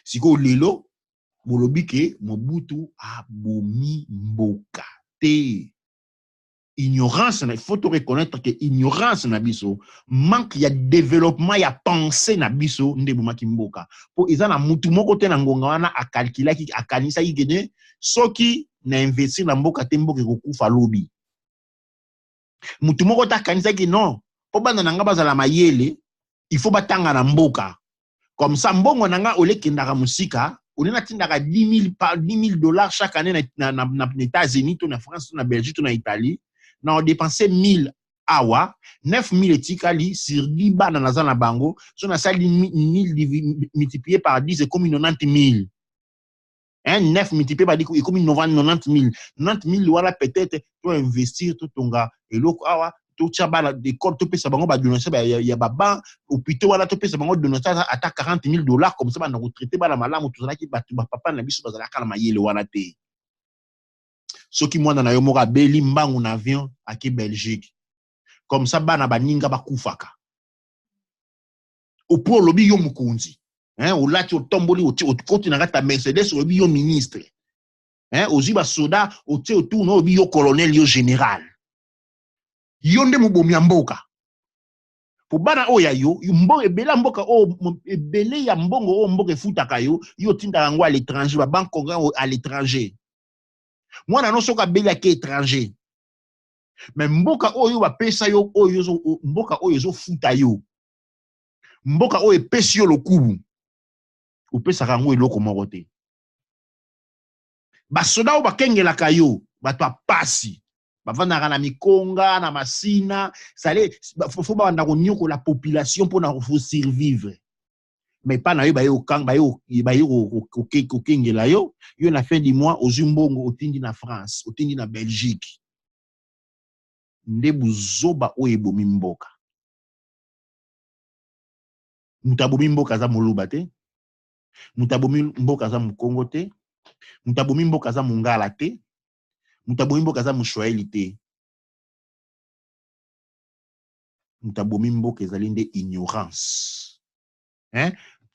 siko lelo bolobi ke Mobutu abomi mboka te ignorance il faut reconnaître que ignorance na biso manque ya développement ya pensée na biso nde bomaki mboka po eza na mutu moko te na ngonga wana akalkulaki akanisa igene soki na investir na mboka te mboka kokufa lobi mutu moko ta kanisa ki non po banda nanga bazala mayele il faut batanga na mboka comme ça mbongo nanga olekendaka musika olena tindaka $10,000 chaque année na États-Unis to na France to na Belgique to na Italie na on dépensé 1,000 awa 9,000 etikali sur 10 bana na zana bango so na sali 1,000 multiplié par 10 c'est comme 90,000 hein 9 multiplié par 10 c'est comme 90,000 90,000 voilà peut-être to investir to tonga eloko awa to tia bana d'école to pesa bango ba donation ya baba hôpital wana to pesa bango donation ata $40,000 comme ça bana retraité bana malamu to zalaki batu ba papa na biso bazalaka na mayele wana te soki mwana na yo moko abeli mbangu na avion aki Belgique comme ça bana baninga bakufaka opo lobi yo mukunzi olati otomboli okoti na kata Mercedes lobi yo ministre ozi ba soda otie autour no lobi yo colonel yo général yo nde mubomi ya mboka po bana oya yo mbo ebela mboka o ebele ya mbongo o mboka efutaka yo tinda yango à l'étranger ba banque à l'étranger mwana no soka beli ke étranger mais mboka oyo ba pesa yo oyo mboka oyo zo futa yo mboka oyo epesi yo lokubu opesa kango eloko moko te basoda o bakengelaka yo bato apasi bavandaka na mikonga na masina sale faut banda konyoko la population pour na survivre mais pas na yo bayo kokengela yo na fin du mois ozumbongo otindi na France otindi na Belgique nde buzoba oyo ebomi mboka mutabomi mboka za moluba te mutabomi mboka za mukongo te mutabomi mboka za mungala te mutabomi mboka za mushwaeli te mutabomi mboka ezali nde ignorance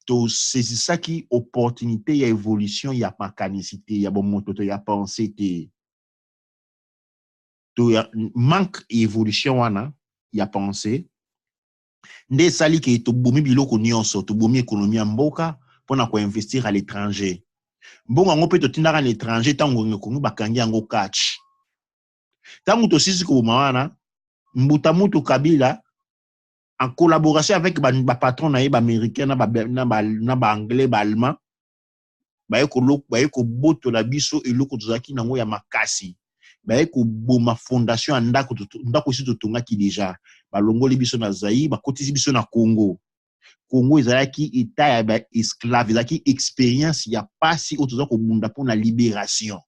to sesisaki opportunité ya évolution ya makanicité ya bomoto to ya pensée te to ya manque évolution wana ya pensée nde sali ke to bomi biloko nyonso to bomi économie ya mboka pona ko investir à l'étranger mbongo ngo pe to tindaka à l'étranger tango ngongo bakangi yango catch tango to sisi ko wana mbuta mutu Kabila en collaboration avec ba patron na américain na ba anglais ba allemand ba ko boto la biso eloko tozaki nango ya makasi ba ko boma fondation andako si to tongaki déjà ba longoli biso na Zaïre ba kotisi biso na Congo ezalaki état ya ba esclave ezalaki expérience ya pasi otoza ko bunda pour la libération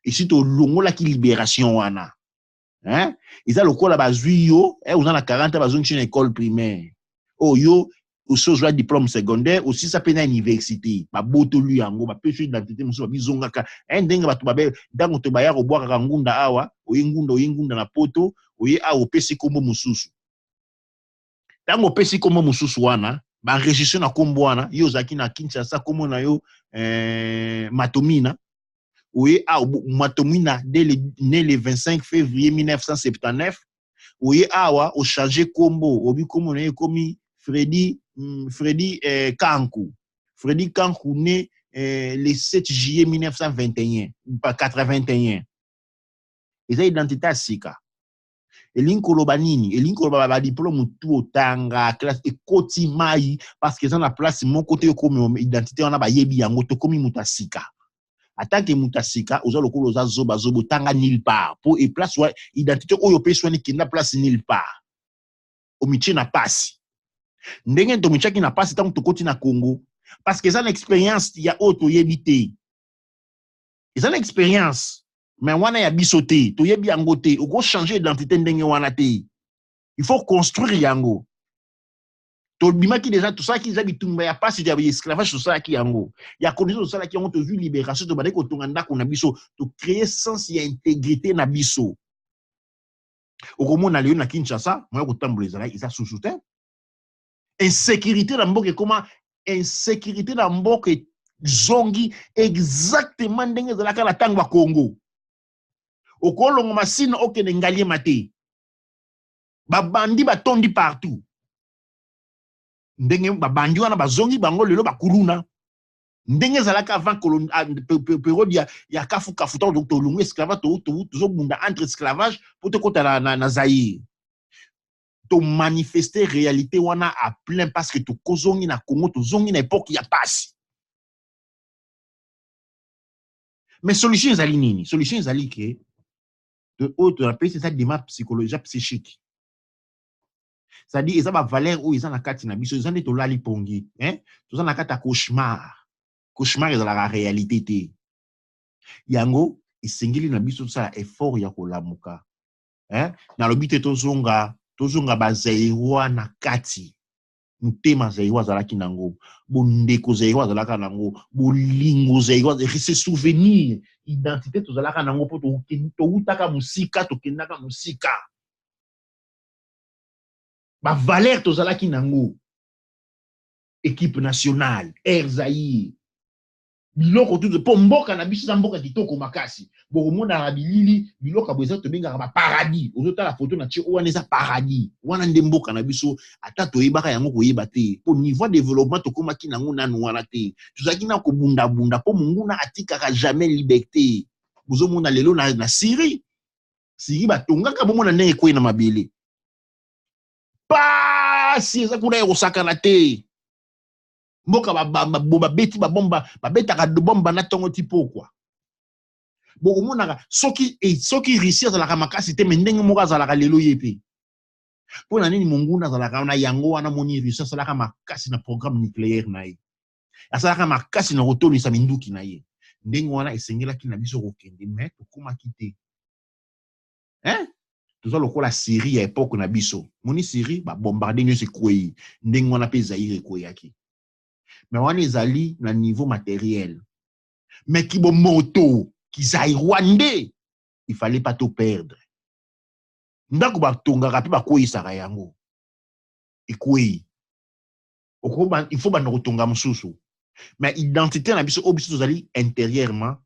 et si to longola ki libération wana ils ont le col à bazuyo et on a 40 ans une école primaire oh yo aussi soit diplôme secondaire aussi ça peine à université ba boto lui yango ba pêche d'identité muso bizonga ka ndenga batu babe dango to baya ko boka ngunda awa oyingunda na poto oye a opesi kombo mususu dango opesi kombo mususu wana ba enregistrer na kombo wana yo zaki na Kinshasa kombo na yo Matomina. Oui, Matomina, né le 25 février 1979, oui, au changé combo, obi comme on est commis Freddy Kankou. Freddy Kankou né le 7 juillet 1921, pas 81. Et ça identité sika. Elinko lobanini, elinko lobaba diplôme tout tanga classe et koti mai parce que ça na place mon côté comme identité on a ba yebi yango to komi mutasika. Attaque mutasika oza lokolo oza zoba zobo tanga nulle part pour et place wa identité oyo peso ni kinda place nulle part omichi na pasi ndenge to michaki na pasi tango tokoti na Congo parce que ça l'expérience ya auto yebité ça l'expérience mais wana ya bisoté to yebi yango te oko changer d'identité ndenge wana te il faut construire yango to bimaki déjà tout ça qui zabi tumba ya passe ya esclavage tout ça qui yango ya condition tout ça qui ont vu libération to badeko tonganda ko na biso to créer sens ya intégrité na biso okomona leo na Kinshasa moya ko tamboleza na isa sous-souté insécurité na mboka comment insécurité na mboka zongi exactement ndenge za la tango ba Congo okolongo masina okene ngalie mate ba bandi batondi partout ndenge babandi wana bazongi bango lelo bakuluna ndenge zalaka avant période ya kafu donc to lungu esclavage to bunda entre esclavage pour te kota na Zaïre to manifester réalité wana à plein parce que to kozongi na Congo to zongi na époque ya passe mais solution ezali nini solution ezali que de haute la paix c'est ça démarche psychologique psychique. C'est-à-dire, ils ont une valeur où ils ont la carte na biso, ils ont des tolali pongi, ils ont la carte à cauchemar. Cauchemar est dans la réalité. Yango, ils singili na biso ça effort ya kolamuka. na lobite tozonga bazairwa na kati mutema zairwa zalaki nango bondeko zairwa zalaka nango bolingo zairwa c'est souvenir identité tozalaka nango po toutaka musika tokendaka musika ba valeur tozalaki nango équipe nationale Air Zaïre biloko tout po mboka na biso za mboka kitoko makasi bokomona na bilili biloko boza to benga ba paradis ozota la photo na tie wana eza paradis wana nde mboka na biso ata toyebaka yango koyeba te po niveau développement tokomaki nango nanu wana te tozaki na kobunda bunda po munguna atikaka jamais liberté bozomona lelo na Syrie batongaka bomona ndenge koyi na mabele pasi eza kuna ekosakana te mboka babeti babomba babetaka bomba na tongo ti pokwa bokomonaka soki Russie azalaka makasi te me ndenge moko azalaka lelo ye pe mpo na nini monguna azalaka na yango wana moni Russie asalaka makasi na programme nucléaire na ye asalaka makasi na kotolisa minduki na ye ndenge wana esengelaki na biso kokende me tokomaki te toza lokola Syrie ya époque na biso moni Syrie babombarde nyonso ekwei ndenge wana mpe Zaire ekweyaki mais wana ezali na niveau matériel mais ki moto ki zairwande il fallait pas tout perdre ndako batongaka mpe bakoyisaka yango ekwei il faut bana kotonga mosusu mais identité na biso obiso tozali intérieurement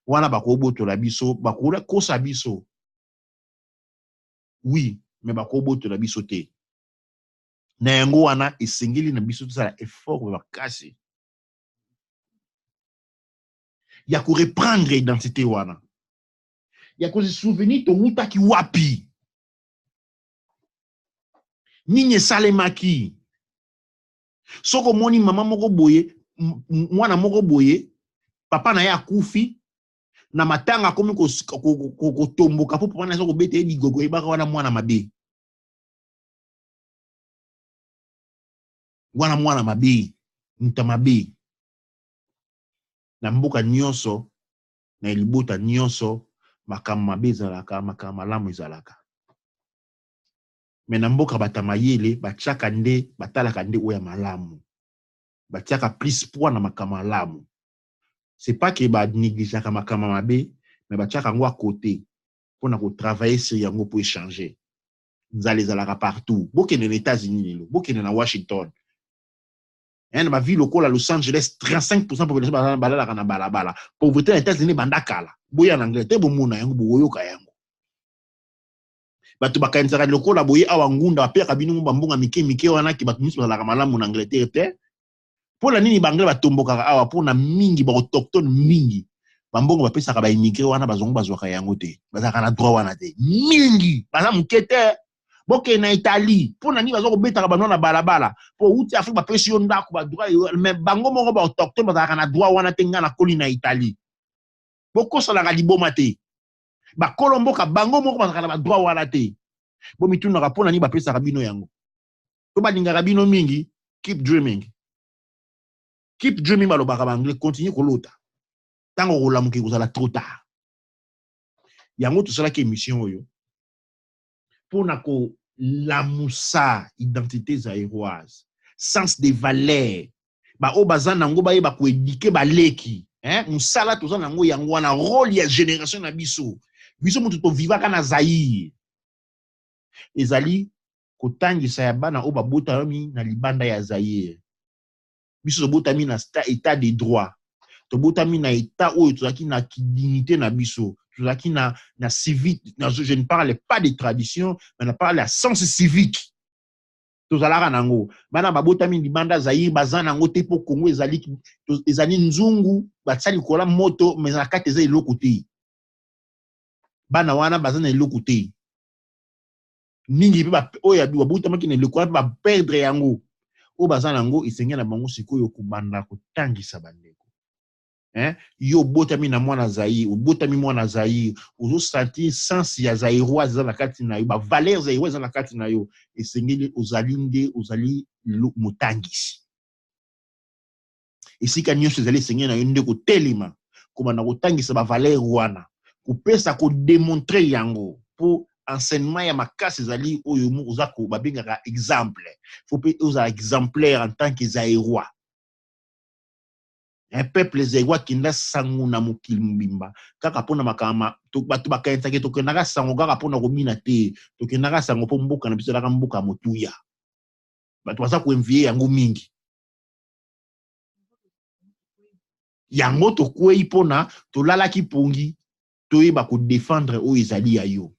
wana bakobotola biso bakola kosa biso oui mais bakobotola biso te na yango wana esengeli na biso tozala effort bakasi ya ko reprendre identité wana ya ko se souvenir to mutaki wapi nini esalemaki soko moni mama moko boye mwana moko boye papa na ye akufi na matanga akomi kotomboka po papa na ye kobeta ye bigogo ebaka wana mwana mabe muta mabe na mboka nyonso na libota nyonso makambo mabe ezalaka makambo malamu ezalaka me na mboka batamayele batiaka nde batalaka nde oya malamu batiaka plus poids na makambo malamu c'est pas que ba négligeaka makambo mabe mais batiaka yango à côté mpona kotravailler sur yango po échanger nzala ezalaka partout bokende na États-Unis lelo bokende na Washington na ba ville lokola Los Angeles 35% population balalaka na balabala pauvreté na États-Unis bandakala boya na Angleterre bomona yango boyoka yango bato bakanisaka lokola boye awa ngunda bapeka bino bambonga mike wana ki bato miso bazalaka malamu na Angleterre te mpona nini banglais batombokaka awa mpona mingi baautochtone mingi bambongo bapesaka baimmigré wana bazongo bazwaka yango te bazalaka na droit wana te mingi baza moke te boke na Italie mpona nini baza kobetaka bano na balabala po uti Afrique bapesi yo ndako badroit mais bango moko baautochtone bazalaka na droit wana te nga na koli na Italie bokosalaka liboma te bakolo mboka bango moko bazalaka na badroit wana te bo mitunaka mpona nini bapesaka bino yango to balingaka bino mingi keep dreaming balobaka banglais continue kolota tango kolamuki kozala trop tard yango tosalaki émission oyo mpona kolamusa identité zaïroise sens de valeur baoyo baza nango bayeba koédike baleki mosala toza nango yango wana rôle ya génération na biso moto tovivaka na Zaïre ezali kotangisa ya bana oyo babotami na libanda ya Zaïre biso tobotami na état de droit tobotami na état oyo tozalaki na dignité na biso tozalaki na civique je ne parle pas de tradition mais je parle de sens civique tozalaka nango bana babotami libanda Zaïre baza nango te po Congo ezali nzungu batsali kola moto mais na kati eza eloko te bana wana baza na eloko te mingi pe oyo babotamaki na eloko wana ba perdre yango o baza nango esengeli na bango sikoyo kobanda kotangisa bandeko yo botami na mwana Zaïre obotami mwana Zaïre ozo sentir sens ya zaïroise za na kati na yo ba valeur zaïroise za na kati na yo esengeli ozali motangisi esika nyonso ezali esengeli na yo nde kotelema kobanda kotangisa ba valeur wana kopesa ko démontrer yango po enseignement ya makasi ezali oyo oza ko babengaka exemple. Faut pe oza exemplaire en tant que zaïrois. Un peuple zaïrois qui n'a sangu na mokili mbimba. Kaka pona makama to batu bakayenza ke to kenaka sango kaka pona komina te. To kenaka sango po mboka na biso la mboka motuya. Batu baza ko envier yango mingi. Yango to kwei pona to lala ki pongi to yeba ko défendre o ezali ya yo.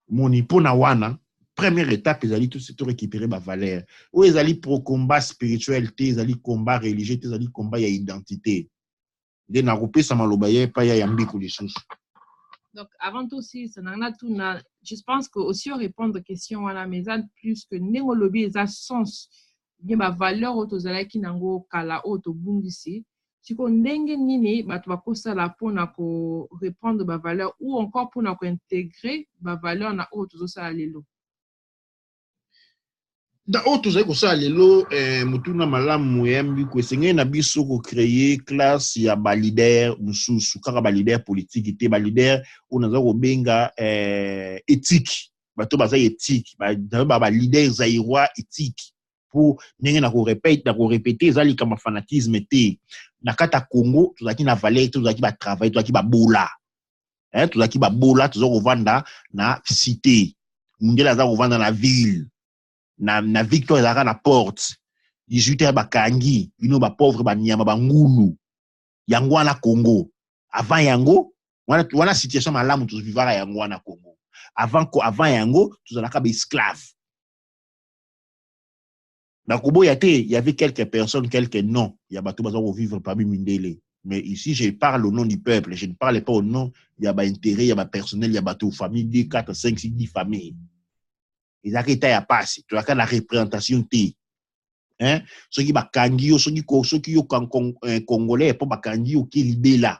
Moni pona wana première étape ezali tout c'est récupérer ma valeur. O ezali pro combat spirituel te ezali combat religieux te ezali combat ya identité. De na kopesa maloba ye pa ya yambi ko lisusu. Donc, avant tout, si ça n'en a tout, je pense que aussi on répondre aux questions à la maison plus que néolobi et ça sens bien ma valeur autozala qui nango kala auto bungisi. Si on ndenge nini batu bakosa la pona ko répondre ma valeur ou encore pour na ko intégrer ma valeur na auto ça lelo. Da auto za ko sa lelo mutuna malamu yambi ko sengé na biso ko créer classe ya ba leader mususu kaka ba leader politique te ba leader onaza ko benga éthique bato baza éthique ba leader zaïrois éthique pour ndenge na ko répéter ezali kama fanatisme te na kata Congo tozaki na valeur tozaki ba travail tozaki ba bola tozaki ba bola tozako vanda na cité mundela za ko vanda na ville na victoire ezalaka na porte 18h bakangi bino ba pauvre ba nyama ba ngulu yango wana Congo avant yango wana situation malamu tozivivaka yango wana Congo avant yango tozalaka ba esclave na Koboya te il y avait quelques personnes quelques noms ya bato baza ko vivre parmi mindele mais ici je parle au nom du peuple je ne parle pas au nom ya ba intérêt ya ba personnel ya bato famille 2 4 5 6 10 familles. Ils arrivent à passer. Tu as la représentation T. Hein? Ceux qui bakangi yo, ceux qui yo congolais, pour bakangi yo qui l'idée là.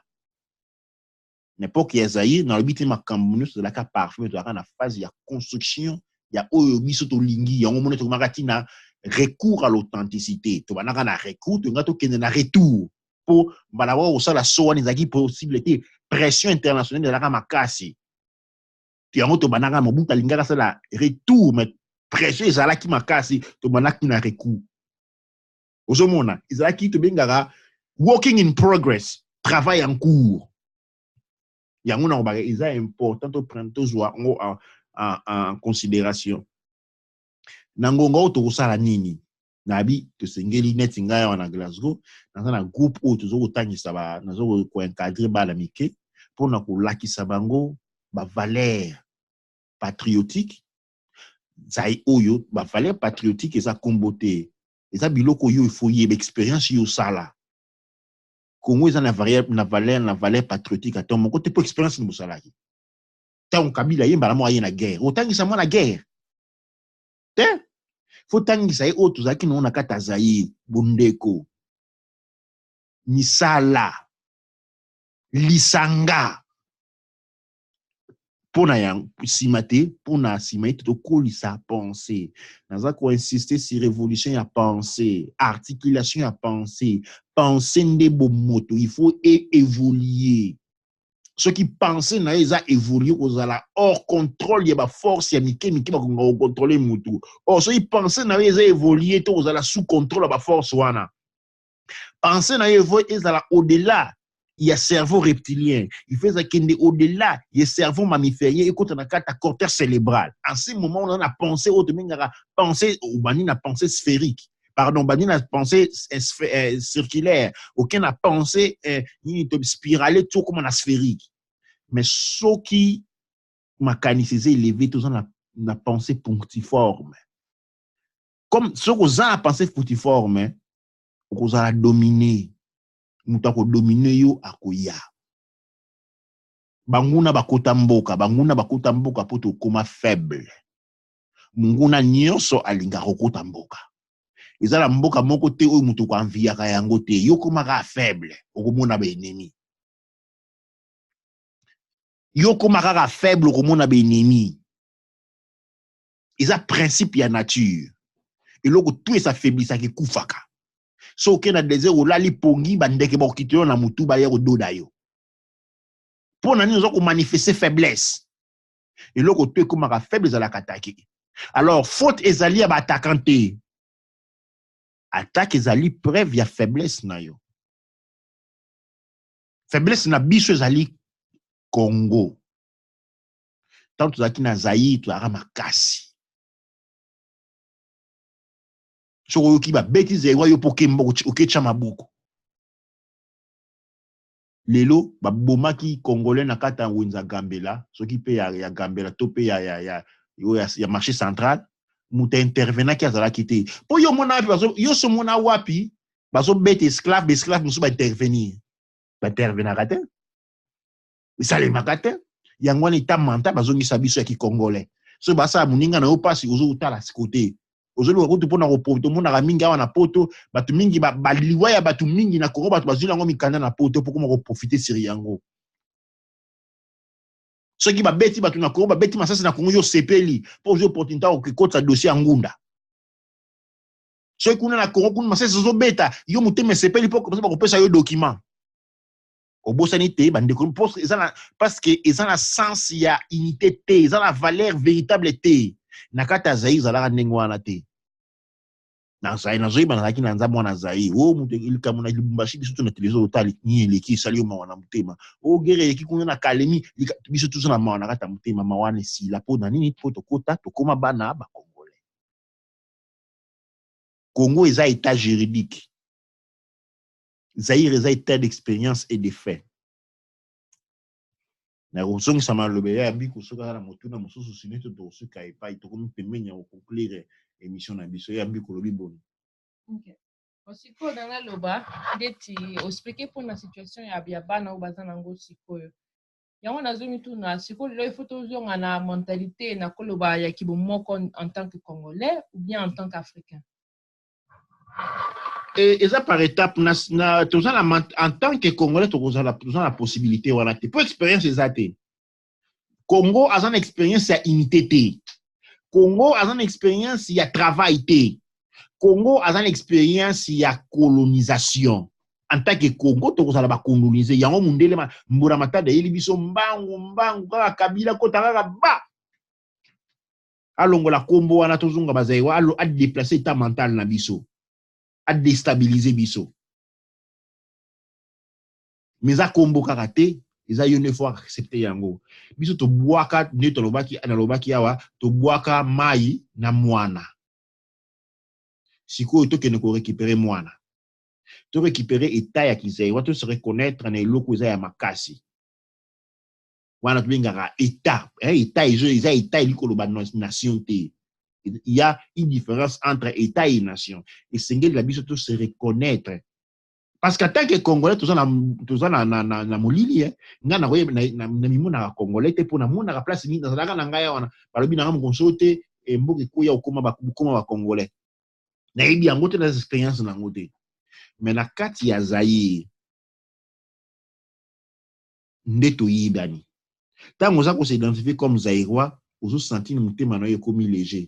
N'importe qui est dans le but de makambu, c'est la cas parfait. Tu as la phase de construction. Il y a oyo biso to lingi. Il y a un moment où tu na recours à l'authenticité. Tu vas na recours, tu vas na retour pour balawa au sala soa nizaki possibilité pression internationale de la makasi. Yango to banaka mobuta lingaka sala retour mais pression ezala ki makasi to banaki na recours ozomona ezala ki to bengaka working in progress travail en cours yango na ba eza important to prendre toujours en considération nangongo to kusala nini nabi to sengeli net ngaya wana Glasgow na groupe o to zo kotangisa ba nazo ko encadrer ba la mike pour na ko lakisa bango ba valeur patriotique zai oyo ba valeur patriotique eza kombote eza biloko yo il faut y expérience yo sala Congo eza na valeur patriotique ato mon côté pour expérience ni musala ki ta on kabila yemba la mo na guerre otangisa mo na guerre te faut tangisa o tuzaki no na kata zai bundeko misala lisanga pona yang simate pona simate to kolisa penser naza ko insister sur révolution ya penser articulation ya penser nde bomoto il faut évoluer ceux qui pensent na eza évoluer kozala hors contrôle ya ba force ya mike ba ko contrôler mutu ceux qui pensent na eza évoluer to kozala sous contrôle ba force wana penser na eza au-delà. Il y a cerveau reptilien. Il fait ça qu'il est au-delà. Il y a cerveau mammiférien. Écoute, on a un cortex cérébral. En ce moment, on a pensé, on a pensée sphérique. Pardon, on a pensée circulaire. Aucun a pensé spirale, tout comme on a sphérique. Mais ce qui m'a canisé, élevé, tout ça, on a pensée punctiforme. Comme ce qu'on a pensé punctiforme, on a dominé. Mutako domine yo akoya banguna bakota mboka poto koma faible munguna nyonso alinga kokota mboka ezala mboka moko te oyo mutu ko anviaka yango te yo komaka faible okomona ba ennemi yo komaka faible okomona ba ennemi eza principe ya nature eloko tout esa faiblisa ki kufaka so ke na désert olali pongi bandeke ba okitelo na mutu ba ya kododa yo pona nini ozo ko manifester faiblesse Et le côté comme un faible à attaquer. Alors, faute ezali à attaquant. Attaque ezali preuve ya faiblesse na yo. Faiblesse na biso ezali Congo. Tant que tu na Zaïre, tu as makasi. So ki ba bêtise yo yo pokembo okecha mabuko. Lelo ba bomaki congolais na kata wenza Gambela, soki pe ya Gambela to pe ya marché central, muta intervenant ki azala kité. Po yo mona wapi yo so mona wapi, bazo bête esclave musu ba intervenir. Ba intervenir kate. Isale makate. Yango ni ta manta bazongisa biso ya ki congolais. So basa muninga na yo pasi ozo utala sikote. Ozoli wakutu pona kopoto mona ka mingi awa na poto batu mingi baliwa ya batu mingi na Congo batu bazuli yango mikanda na poto po koma ko profiter sur yango. Soki ba beti batu na Congo ba beti masasi na Congo yo sepeli po zo opportunité ko kotsa dossier ngunda. Soki kuna na Congo kuna masasi zo beta yo muteme sepeli po ko pesa yo document. Obosani te bandeko parce que ils ont la sens ya unité te, ils ont la valeur véritable te. Nakata Zaïre zala ndengwa na te. Na Zaïre na zoiba na kina nza mwana Zaïre. O mutu ilika mona libumbashi biso na television otali ni leki sali yo mawana mutema. O gere leki kuna na kalemi biso tuzo na mawana kata mutema mawana si la po na nini po tokota tokoma bana ba congolais. Congo eza état juridique. Zaïre eza état d'expérience et de fait. Na ronzong sama lobe ya biko soka na motuna mosusu sineto to soka epai to komi pembenya o conclure émission na biso ya biko lobi boni. OK. Osiko dans la loba deti expliquer pour la situation ya bana o bazana ngo sikoyo. Yango nazomi tuna siko lo ifoto zonga na mentalité na koloba ya kibomoko en tant que Congolais ou bien en tant qu'Africain. Et ça par étape en tant que Congolais tu as la possibilité voilà pour expérience exacte. Congo a une expérience ya unité te. Congo a une expérience ya travail te. Congo a une expérience ya colonisation. En tant que Congo tu as ba coloniser yango mundele mbura matade yeli biso mbangu kaka kabila ko tanga ba. Alongo la kombo wana tozunga bazaiwa alo a déplacer ta mental na biso. A déstabiliser biso. Mais a kombo karate, ils a une fois accepté yango. Biso to boaka ne to lobaki analobaki yawa to boaka mai na mwana. Siko to kene ko récupérer mwana. To récupérer état ya kizai, wa to se reconnaître na eloko za ya makasi. Wana to bingara état, état ils a état iliko loba nation te. Il y a une différence entre état et nation. Et sengel la biso to se reconnaître. Parce qu'en tant que Congolais, tout ça na molili, nga na na mimuna Congolais te pour na mona la place ni dans la ngaya wana balobi na ngamonsote e mboke koya okoma ba Congolais. Na yebi yango te na expérience na ngote. Mais na kati ya Zaïre ndeto yibani. Tango za ko s'identifier comme Zaïrois, ozo sentir mutema na yo komi léger.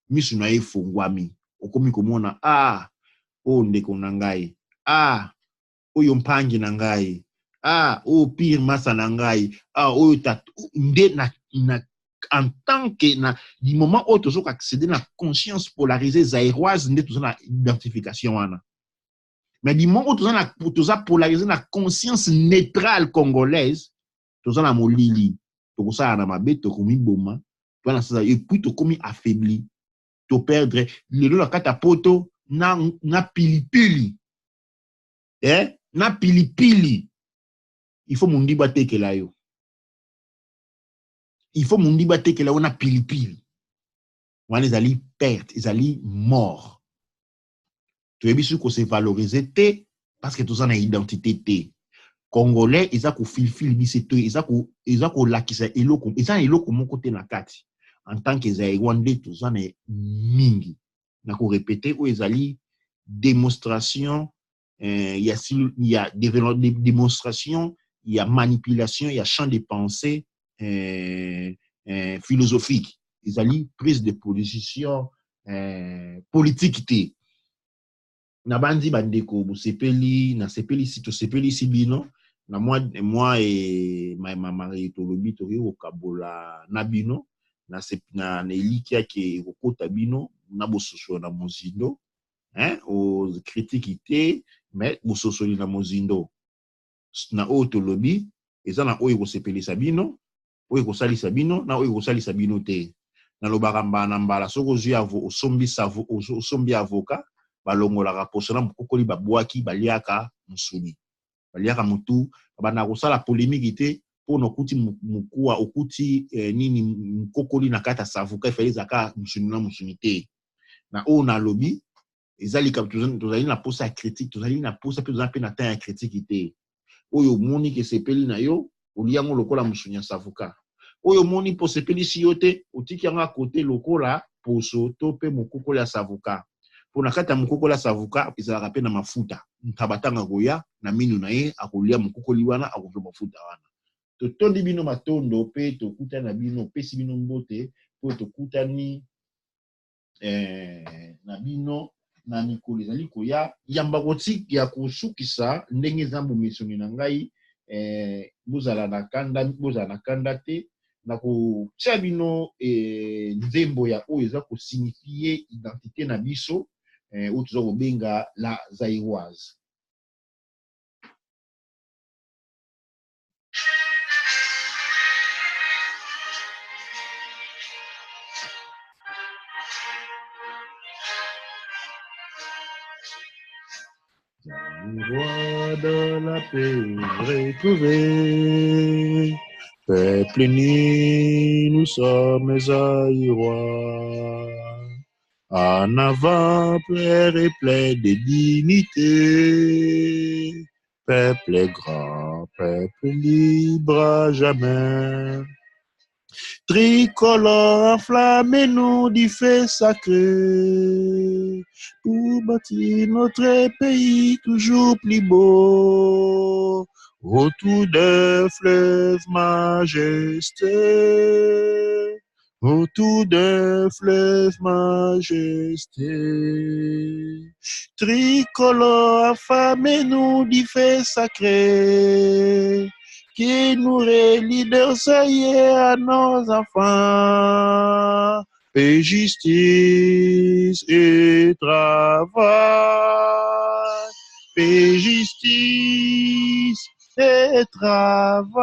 Misu na ye fongwami. Okomi komona o ndeko na ngai. Oyo mpangi na ngai. O pire masa na ngai. Oyo nde na en tant que na du moment où tu as accédé na conscience polarisée zaïroise nde tu na identification wana. Mais du moment où tu as polarisé na conscience neutrale congolaise, tu as na molili. Tu as na mabe to komi boma. Tu as na et puis tu komi affaibli. Tu perdre le la kata poto na pilipili. Na pilipili. Il faut mundi bateke la yo. Il faut mundi bateke la yo na pilipili. Wana ezali perte, ezali mort. Tu es bisu ko se valoriser te parce que tu as une identité te. Congolais, ils a ko filfil biseto, ils a ko lakisa eloko, ils a eloko moko te na kati. En tant que Zaïrwandais, tu as mingi. Na ko répéter ou ezali démonstration. Il y a démonstration, il y a manipulation, il y a champ de pensée philosophique. Ils ont prise de position politique. Na bandi bandeko, sepeli, na sepeli si to sepeli si bino, na moi et ma mari to lobi to ri okabola na bino na elikia ke okota bino na bososo na mozindo o critique te mais bososo na mozindo na o to lobi eza na oyo kosepelisa bino oyo kosalisa bino na oyo kosalisa bino te na lobaka mbala mbala soko ozwi osombi avocat balongolaka poso na mokokoli babwaki baliaka musuni baliaka mutu bana kosala polémique te pona okuti mukuwa okuti nini mokokoli na kata savuka ifali zaka musuni na musuni te na o na lobi ezali ka tozali na posa ya critique tozali na posa pe tozali pe na temps ya critique te oyo moni ke sepeli na yo oliango lokola musuni ya savuka oyo moni po sepeli si yo te otiki yango kote lokola poso to pe mokokoli ya savuka pona kata mokokoli ya savuka ezalaka pe na mafuta ntabatanga goya na minu na ye akolia mokokoli wana akozwa mafuta wana totondi bino matondo pe tokuta na bino pesi bino mbote po tokutani na bino na mikolo ezali koya yamba kotiki ya kosukisa ndenge zambu misoni na ngai bozala na kanda te na kotia bino nzembo ya oyo eza kosignifie identité na biso oyo toza kobenga la zaïroise. Roi de la paix retrouvé, peuple uni, nous sommes Zaïrois. En avant, père et plein de dignité, peuple grand, peuple libre à jamais. Tricolore enflammez-nous du feu sacré pour bâtir notre pays toujours plus beau autour d'un fleuve majesté, autour d'un fleuve majesté. Tricolore enflammez-nous du feu sacré qui nous relie d'enseigner à nos enfants, paix, justice et travail, paix, justice et travail.